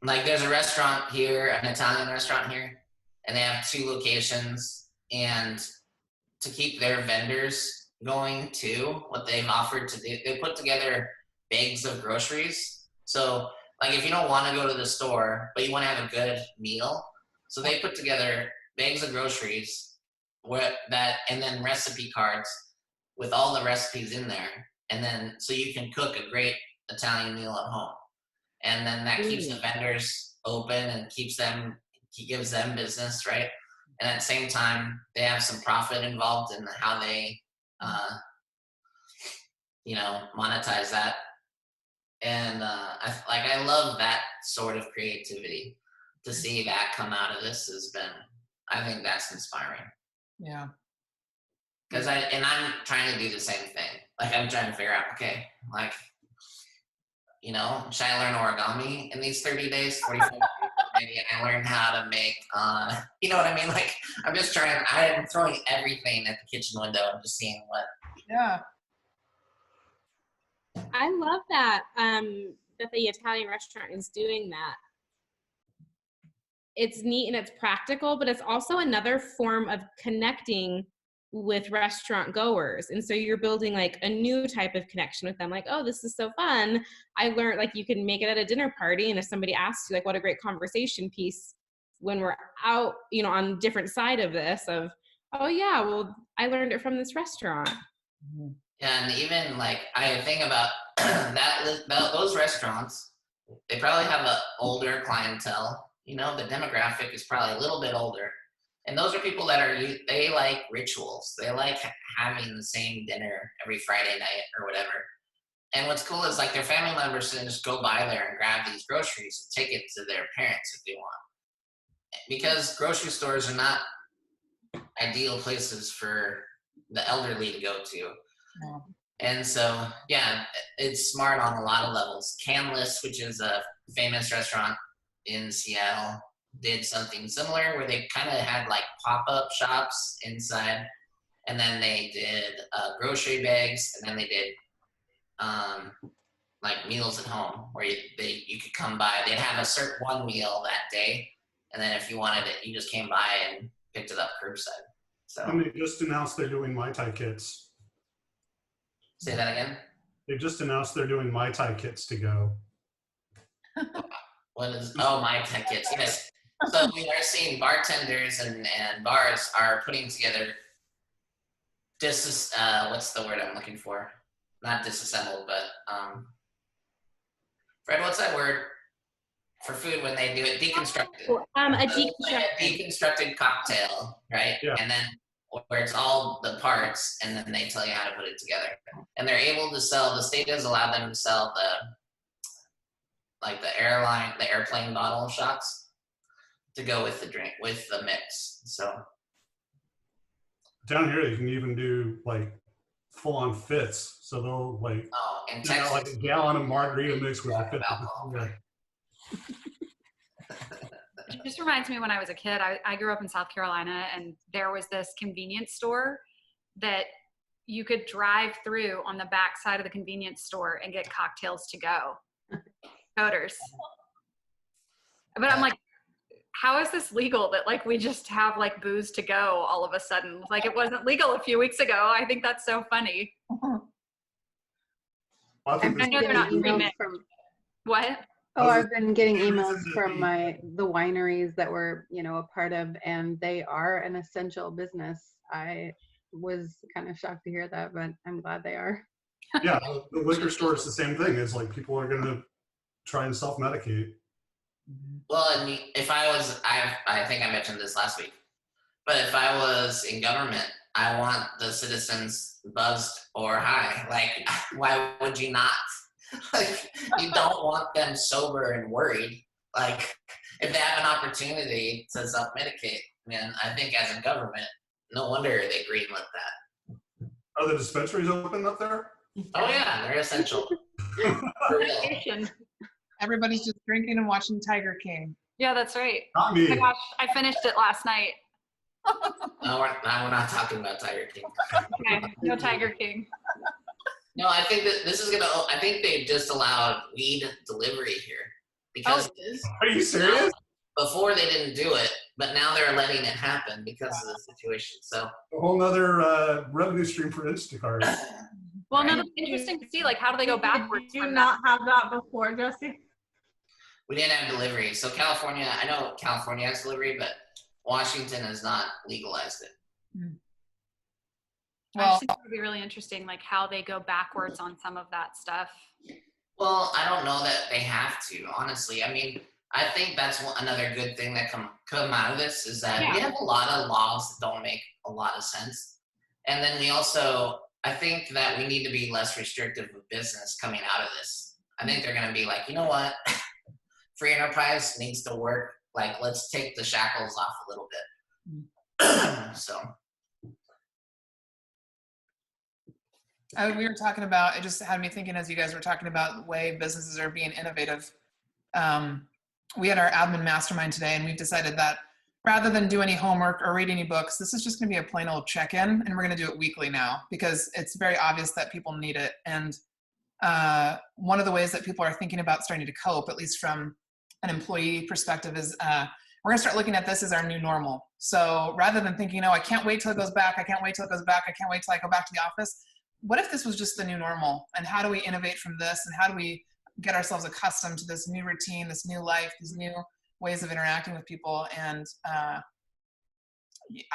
like there's a restaurant here, an Italian restaurant here, and they have 2 locations. And to keep their vendors going too, what they've offered to do, they put together bags of groceries. So like if you don't want to go to the store, but you want to have a good meal, so they put together bags of groceries and then recipe cards with all the recipes in there. And then so you can cook a great Italian meal at home. And then that keeps the vendors open and gives them business, right? And at the same time, they have some profit involved in how they, monetize that. And I love that sort of creativity. To see that come out of this I think that's inspiring. Yeah. Because I'm trying to do the same thing. Like I'm trying to figure out, okay, like, should I learn origami in these 30 days, 45 days? Maybe I learned how to make, you know what I mean? Like I'm just I'm throwing everything at the kitchen window and just seeing what. Yeah. I love that that the Italian restaurant is doing that. It's neat and it's practical, but it's also another form of connecting with restaurant goers. And so you're building like a new type of connection with them. Like, oh, this is so fun. I learned like you can make it at a dinner party. And if somebody asks you like, what a great conversation piece when we're out, on different side of this of, oh yeah, well, I learned it from this restaurant. Yeah, and even like I think about those restaurants, they probably have an older clientele. The demographic is probably a little bit older. And those are people that they like rituals. They like having the same dinner every Friday night or whatever. And what's cool is like their family members can just go by there and grab these groceries and take it to their parents if they want. Because grocery stores are not ideal places for the elderly to go to. No. And so, yeah, it's smart on a lot of levels. Canlis, which is a famous restaurant in Seattle, did something similar where they kind of had like pop-up shops inside, and then they did grocery bags, and then they did like meals at home where you could come by. They'd have a certain one meal that day, and then if you wanted it, you just came by and picked it up curbside. So And they just announced they're doing Mai Tai kits. Say that again. They just announced they're doing Mai Tai kits to go. Mai Tai kits? Yes. So we are seeing bartenders and bars are putting together what's the word I'm looking for? Not disassembled, but Fred, what's that word for food when they do it? Deconstructed. A deconstructed cocktail, right? Yeah. And then where it's all the parts, and then they tell you how to put it together. And they're able to sell. The state has allowed them to sell the airplane bottle shots to go with the drink, with the mix. So down here, you can even do like full-on fits. So they'll like, in Texas, like a gallon of margarita mix with a fifth of alcohol. It just reminds me when I was a kid, I grew up in South Carolina, and there was this convenience store that you could drive through on the back side of the convenience store and get cocktails to go. Coders. But I'm like, how is this legal that like we just have like booze to go all of a sudden? Like it wasn't legal a few weeks ago. I think that's so funny. I know they're not pre-mixed. What? Oh, I've been getting emails from the wineries that we're, a part of, and they are an essential business. I was kind of shocked to hear that, but I'm glad they are. Yeah, the liquor store is the same thing. It's like people are going to try and self-medicate. Well, and if I was, I think I mentioned this last week, but if I was in government, I want the citizens buzzed or high. Like, why would you not? Like, you don't want them sober and worried. Like, if they have an opportunity to self-medicate, man, I think as a government, no wonder they greenlit that. Are the dispensaries open up there? Oh yeah, they're essential. For real. Vacation. Everybody's just drinking and watching Tiger King. Yeah, that's right. Not Oh me. my gosh, I finished it last night. No, we're not talking about Tiger King. Okay, no Tiger King. No, I think that this is gonna. I think they've just allowed weed delivery here because Are you serious? before they didn't do it, but now they're letting it happen because of the situation. So A whole nother revenue stream for Instacart. Well, no, Right. that's interesting to see. Like, how do they go backwards? Did you from not have that before, Jesse? we didn't have delivery. So California, I know California has delivery, but Washington has not legalized it. I Well, just think it would be really interesting, like how they go backwards on some of that stuff. Well, I don't know that they have to, honestly. I mean, I think that's another good thing that come out of this is that we have a lot of laws that don't make a lot of sense. And then we also, I think that we need to be less restrictive of business coming out of this. I think they're going to be like, you know what? Free enterprise needs to work. Like, let's take the shackles off a little bit. So. we were talking about, it just had me thinking as you guys were talking about the way businesses are being innovative. We had our admin mastermind today, and we've decided that rather than do any homework or read any books, this is just going to be a plain old check-in, and we're going to do it weekly now because it's very obvious that people need it. And one of the ways that people are thinking about starting to cope, at least from an employee perspective, is we're going to start looking at this as our new normal. So rather than thinking, oh, I can't wait till it goes back, I can't wait till it goes back, I can't wait till I go back to the office. What if this was just the new normal? And how do we innovate from this? And how do we get ourselves accustomed to this new routine, this new life, these new ways of interacting with people? And I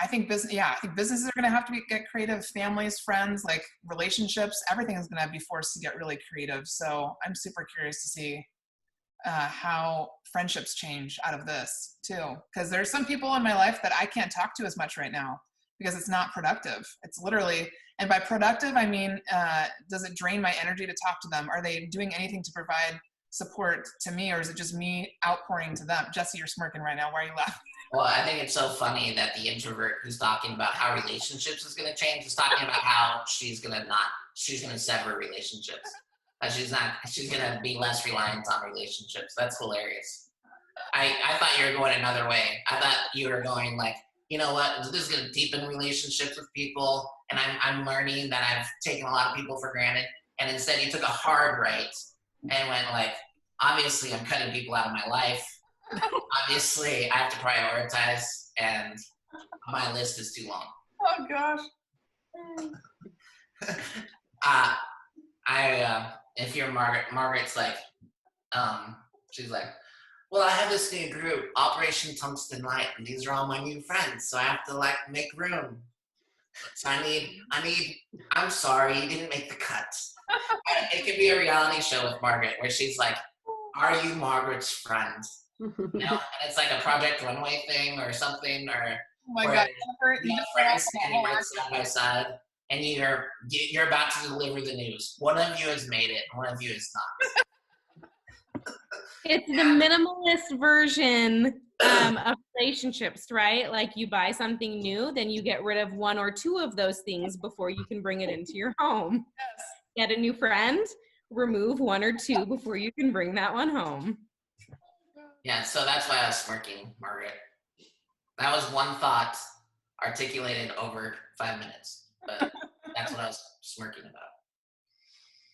think businesses are going to have to get creative. Families, friends, like relationships, everything is going to be forced to get really creative. So I'm super curious to see how friendships change out of this too. Because there's some people in my life that I can't talk to as much right now because it's not productive. It's literally, and by productive, I mean, does it drain my energy to talk to them? Are they doing anything to provide support to me, or is it just me outpouring to them? Jesse, you're smirking right now. Why are you laughing? Well, I think it's so funny that the introvert who's talking about how relationships is going to change is talking about how she's going to sever relationships. She's going to be less reliant on relationships. That's hilarious. I thought you were going another way. I thought you were going like, you know what, this is going to deepen relationships with people, and I'm learning that I've taken a lot of people for granted, and instead you took a hard right and went like, obviously I'm cutting people out of my life. Obviously I have to prioritize, and my list is too long. Oh gosh. If you're Margaret's like, she's like, well, I have this new group, Operation Tungsten Light, and these are all my new friends, so I have to like make room. So I'm sorry, you didn't make the cut. It could be a reality show with Margaret where she's like, are you Margaret's friend? You know, and it's like a Project Runway thing or something, or Oh my God. you have friends standing right side by side, and you're about to deliver the news. One of you has made it, and one of you is not. It's the minimalist version of relationships, right? Like you buy something new, then you get rid of one or two of those things before you can bring it into your home. Yes. Get a new friend, remove one or two before you can bring that one home. Yeah, so that's why I was smirking, Margaret. That was one thought articulated over 5 minutes, but that's what I was smirking about.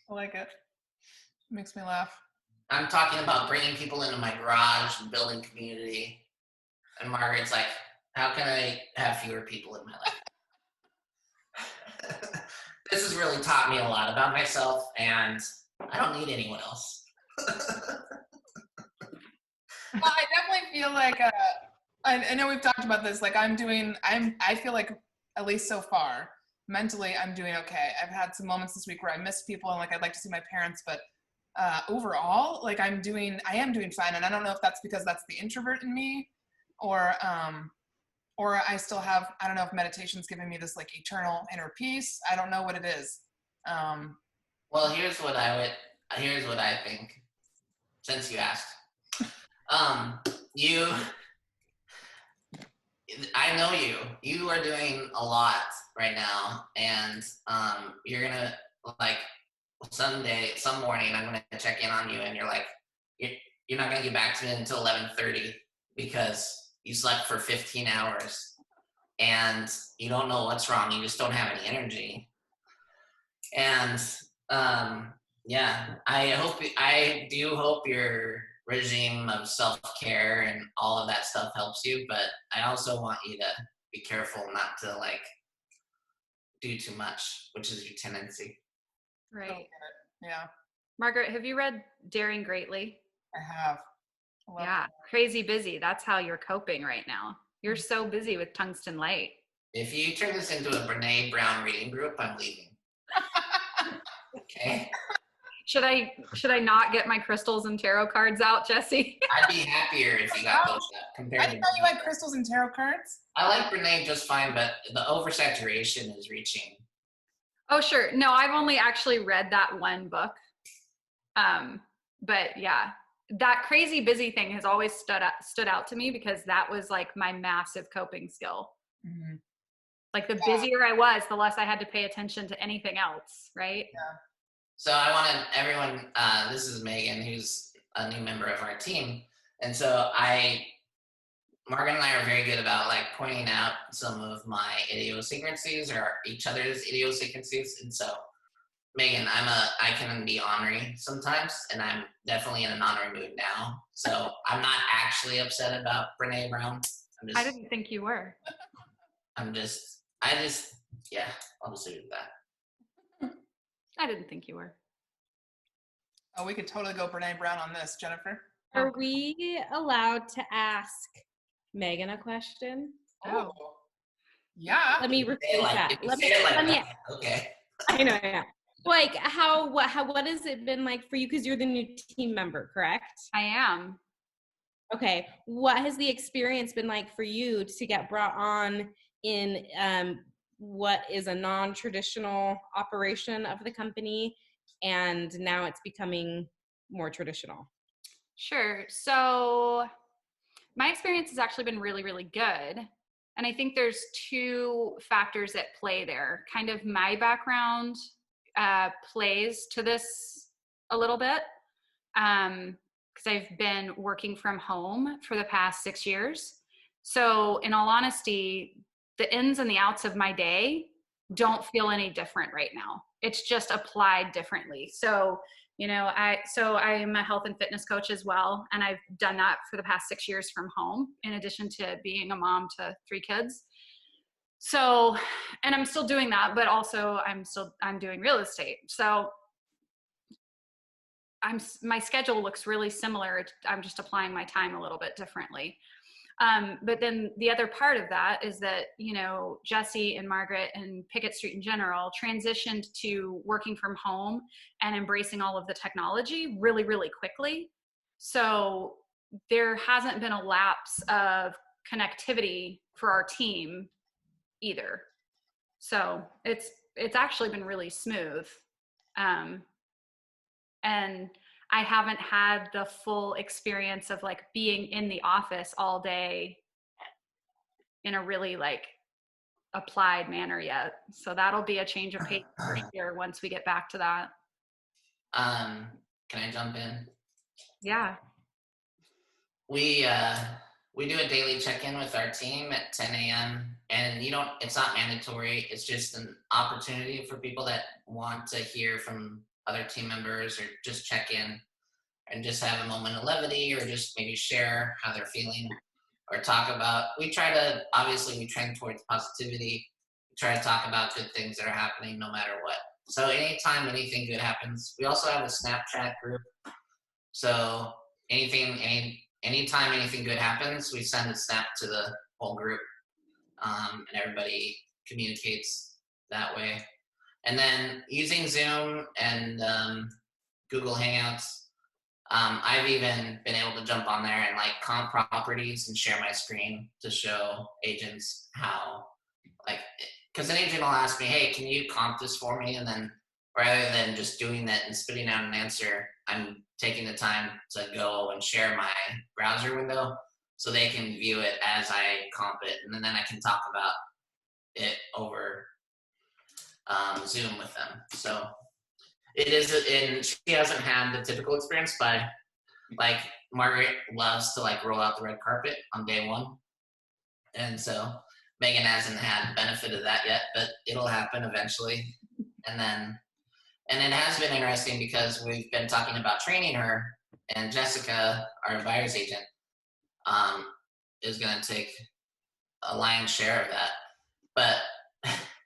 I like it. Makes me laugh. I'm talking about bringing people into my garage and building community. And Margaret's like, how can I have fewer people in my life? This has really taught me a lot about myself, and I don't need anyone else. Well, I definitely feel like, I know we've talked about this, like I feel like, at least so far, mentally I'm doing okay. I've had some moments this week where I miss people and like I'd like to see my parents, but overall, like I am doing fine. And I don't know if that's because that's the introvert in me, or I still have, I don't know if meditation's giving me this like eternal inner peace. I don't know what it is. Well, here's what I think, since you asked. I know you are doing a lot right now, and you're gonna like some morning, I'm going to check in on you, and you're like, you're not going to get back to me until 11:30 because you slept for 15 hours and you don't know what's wrong. You just don't have any energy. And yeah, I do hope your regime of self-care and all of that stuff helps you, but I also want you to be careful not to like do too much, which is your tendency. Right. Yeah, Margaret, have you read Daring Greatly? I have. I love Yeah, it. crazy busy. That's how you're coping right now. You're so busy with Tungsten Light. If you turn this into a Brene Brown reading group, I'm leaving. Okay? Should I not get my crystals and tarot cards out, Jesse? I'd be happier if you got those out I compared to didn't know you had crystals and tarot cards. I like Brene just fine, but the oversaturation is reaching. Oh, sure. No, I've only actually read that one book. But yeah, that crazy busy thing has always stood out to me because that was like my massive coping skill. Mm-hmm. Like the busier I was, the less I had to pay attention to anything else, right? Yeah. So I wanted everyone, this is Megan, who's a new member of our team. And so Morgan and I are very good about like pointing out some of my idiosyncrasies or each other's idiosyncrasies. And so Megan, I can be ornery sometimes, and I'm definitely in an ornery mood now. So I'm not actually upset about Brene Brown. I didn't think you were. Yeah, I'll just leave it at that. I didn't think you were. Oh, we could totally go Brene Brown on this, Jennifer. Are we allowed to ask Megan a question? Oh, yeah. Let me rephrase that. Okay. I know, yeah. Like what has it been like for you? Because you're the new team member, correct? I am. Okay. What has the experience been like for you to get brought on in what is a non-traditional operation of the company, and now it's becoming more traditional? Sure. So my experience has actually been really, really good. And I think there's two factors at play there. Kind of my background plays to this a little bit because I've been working from home for the past 6 years. So in all honesty, the ins and the outs of my day don't feel any different right now. It's just applied differently. So, I'm a health and fitness coach as well. And I've done that for the past 6 years from home, in addition to being a mom to 3 kids. So, and I'm still doing that, but also I'm doing real estate. So my schedule looks really similar. I'm just applying my time a little bit differently. But then the other part of that is that, Jesse and Margaret and Pickett Street in general transitioned to working from home and embracing all of the technology really, really quickly. So there hasn't been a lapse of connectivity for our team either. So it's actually been really smooth. And I haven't had the full experience of like being in the office all day in a really like applied manner yet. So that'll be a change of pace for sure once we get back to that. Can I jump in? Yeah. We do a daily check-in with our team at 10 a.m. and it's not mandatory. It's just an opportunity for people that want to hear from other team members or just check in and just have a moment of levity or just maybe share how they're feeling or talk about, we trend towards positivity. We try to talk about good things that are happening no matter what. So anytime anything good happens, we also have a Snapchat group. So anytime anything good happens, we send a snap to the whole group, and everybody communicates that way. And then using Zoom and Google Hangouts, I've even been able to jump on there and like comp properties and share my screen to show agents how, like, because an agent will ask me, hey, can you comp this for me? And then rather than just doing that and spitting out an answer, I'm taking the time to go and share my browser window so they can view it as I comp it. And then I can talk about it over Zoom with them. So It is, and she hasn't had the typical experience by, like, Margaret loves to like roll out the red carpet on day one. And so Megan hasn't had the benefit of that yet, but it'll happen eventually. And it has been interesting because we've been talking about training her, and Jessica, our buyer's agent, is going to take a lion's share of that. But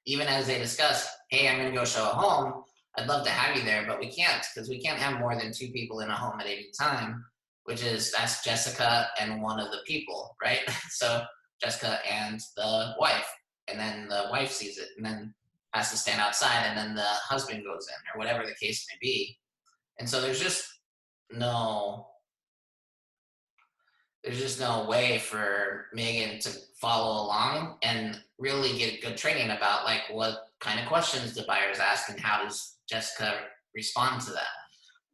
even as they discuss, hey, I'm going to go show a home, I'd love to have you there, but we can't, because we can't have more than 2 people in a home at any time, that's Jessica and one of the people, right? So Jessica and the wife, and then the wife sees it and then has to stand outside, and then the husband goes in, or whatever the case may be. And so there's just no way for Megan to follow along and really get good training about like what kind of questions the buyers ask and how does Jessica respond to that.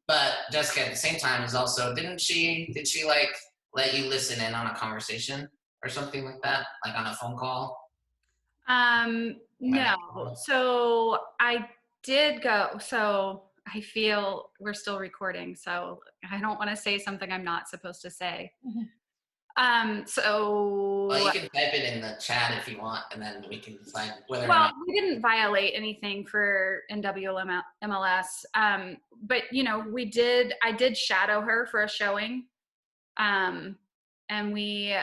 But Jessica at the same time is also, did she like let you listen in on a conversation or something like that, like on a phone call? No. So I did go. So I feel we're still recording, so I don't want to say something I'm not supposed to say. So Well, you can type it in the chat if you want, and then we can decide whether or well, not. we didn't violate anything for NWMLS. But you know, I did shadow her for a showing. And we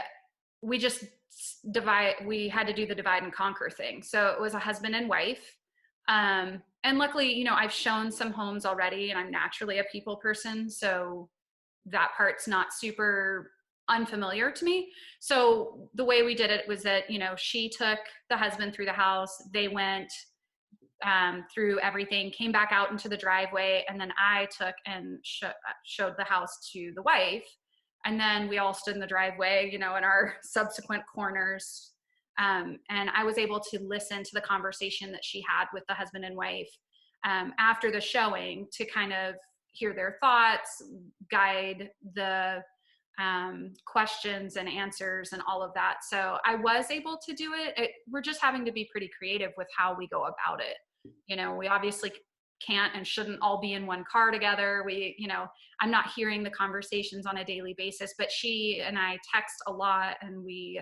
just we had to do the divide and conquer thing. So it was a husband and wife. And luckily, you know, I've shown some homes already, and I'm naturally a people person. So that part's not super unfamiliar to me. So the way we did it was that, you know, she took the husband through the house. They went through everything, came back out into the driveway, and then I took and showed the house to the wife. And then we all stood in the driveway, you know, in our subsequent corners. And I was able to listen to the conversation that she had with the husband and wife after the showing, to kind of hear their thoughts, guide the questions and answers and all of that. So I was able to do it. We're just having to be pretty creative with how we go about it. You know, we obviously can't and shouldn't all be in one car together. You know, I'm not hearing the conversations on a daily basis, but she and I text a lot, and we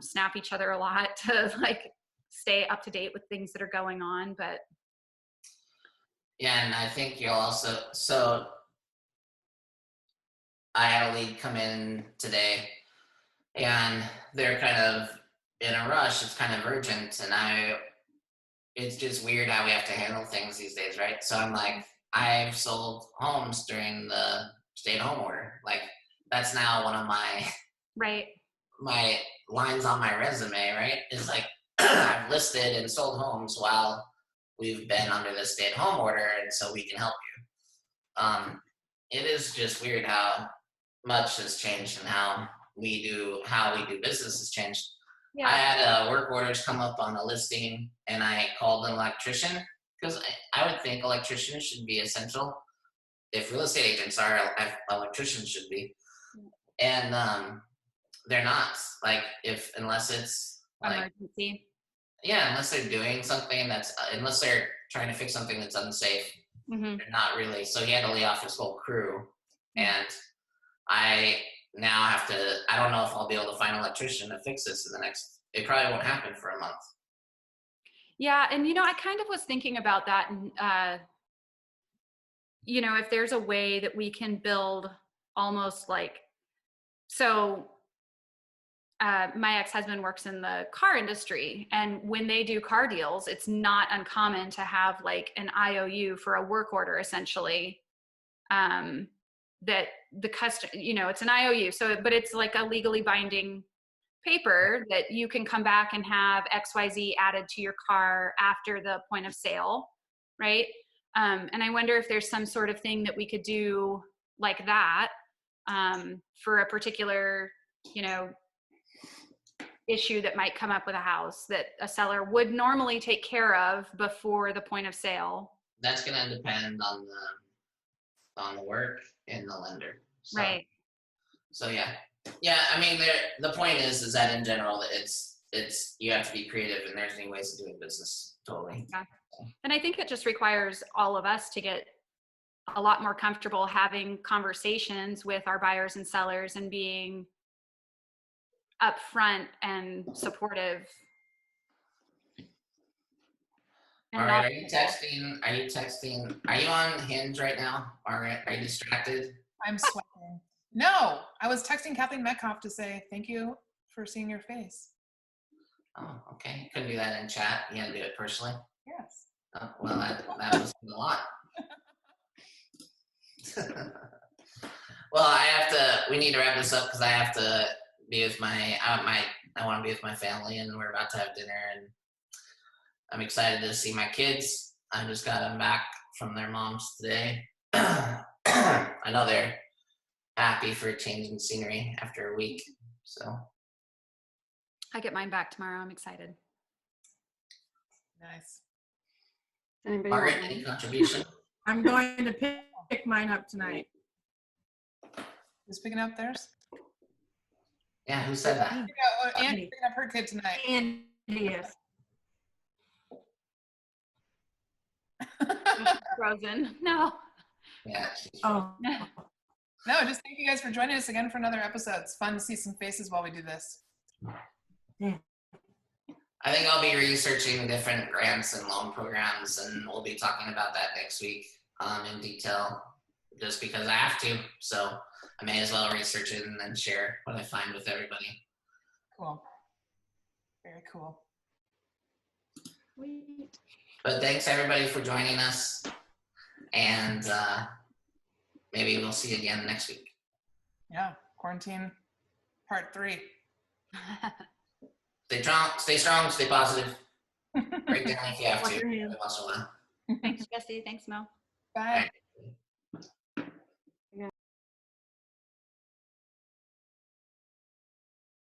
snap each other a lot to like stay up to date with things that are going on. But yeah, and I think you'll also, so I had a lead come in today, and they're kind of in a rush. It's kind of urgent, and it's just weird how we have to handle things these days, right? So I'm like, I've sold homes during the stay-at-home order. Like, that's now one of my my lines on my resume, right? Is like, I've listed and sold homes while we've been under the stay-at-home order, and so we can help you. It is just weird how much has changed, and how we do business has changed. Yeah. I had work orders come up on a listing, and I called an electrician, because I would think electricians should be essential. If real estate agents are, electricians should be. And they're not. Like, unless it's like emergency. Yeah, unless they're doing something unless they're trying to fix something that's unsafe, they're not really. So he had to lay off his whole crew, and I now have to, I don't know if I'll be able to find an electrician to fix this it probably won't happen for a month. Yeah, and you know, I kind of was thinking about that, and you know, if there's a way that we can build almost like, so my ex-husband works in the car industry, and when they do car deals, it's not uncommon to have like an IOU for a work order, essentially, that the customer, you know, it's an IOU. So, but it's like a legally binding paper that you can come back and have XYZ added to your car after the point of sale, right? And I wonder if there's some sort of thing that we could do like that for a particular, you know, issue that might come up with a house that a seller would normally take care of before the point of sale. That's going to depend on the work and the lender. So, right. So yeah. I mean, the point is that in general, it's you have to be creative, and there's new ways of doing business. Totally. Yeah. And I think it just requires all of us to get a lot more comfortable having conversations with our buyers and sellers and being upfront and supportive. All right, are you texting? Are you on Hinge right now? Are you distracted? I'm sweating. No, I was texting Kathleen Metcalf to say thank you for seeing your face. Oh, okay. Couldn't do that in chat. You had to do it personally. Yes. Oh, well, that was a lot. Well, we need to wrap this up because I have to be with I want to be with my family, and we're about to have dinner, and I'm excited to see my kids. I just got them back from their moms today. I know they're happy for changing scenery after a week, so. I get mine back tomorrow. I'm excited. Nice. Anybody Margaret, want any mine? contribution? I'm going to pick mine up tonight. Who's picking up theirs? Yeah, who said that? Annie's picking up her kid tonight. And yes. Frozen. No. Yeah. Oh, No, just thank you guys for joining us again for another episode. It's fun to see some faces while we do this. I think I'll be researching different grants and loan programs, and we'll be talking about that next week in detail, just because I have to. So I may as well research it and then share what I find with everybody. Cool. Very cool. sweet. But thanks everybody for joining us, and maybe we'll see you again next week. Yeah, quarantine part 3. Stay strong, stay positive. Break down if you have Wash to. your hands. Every once in a while. Thanks, Jesse. Thanks, Mel. Bye. Right.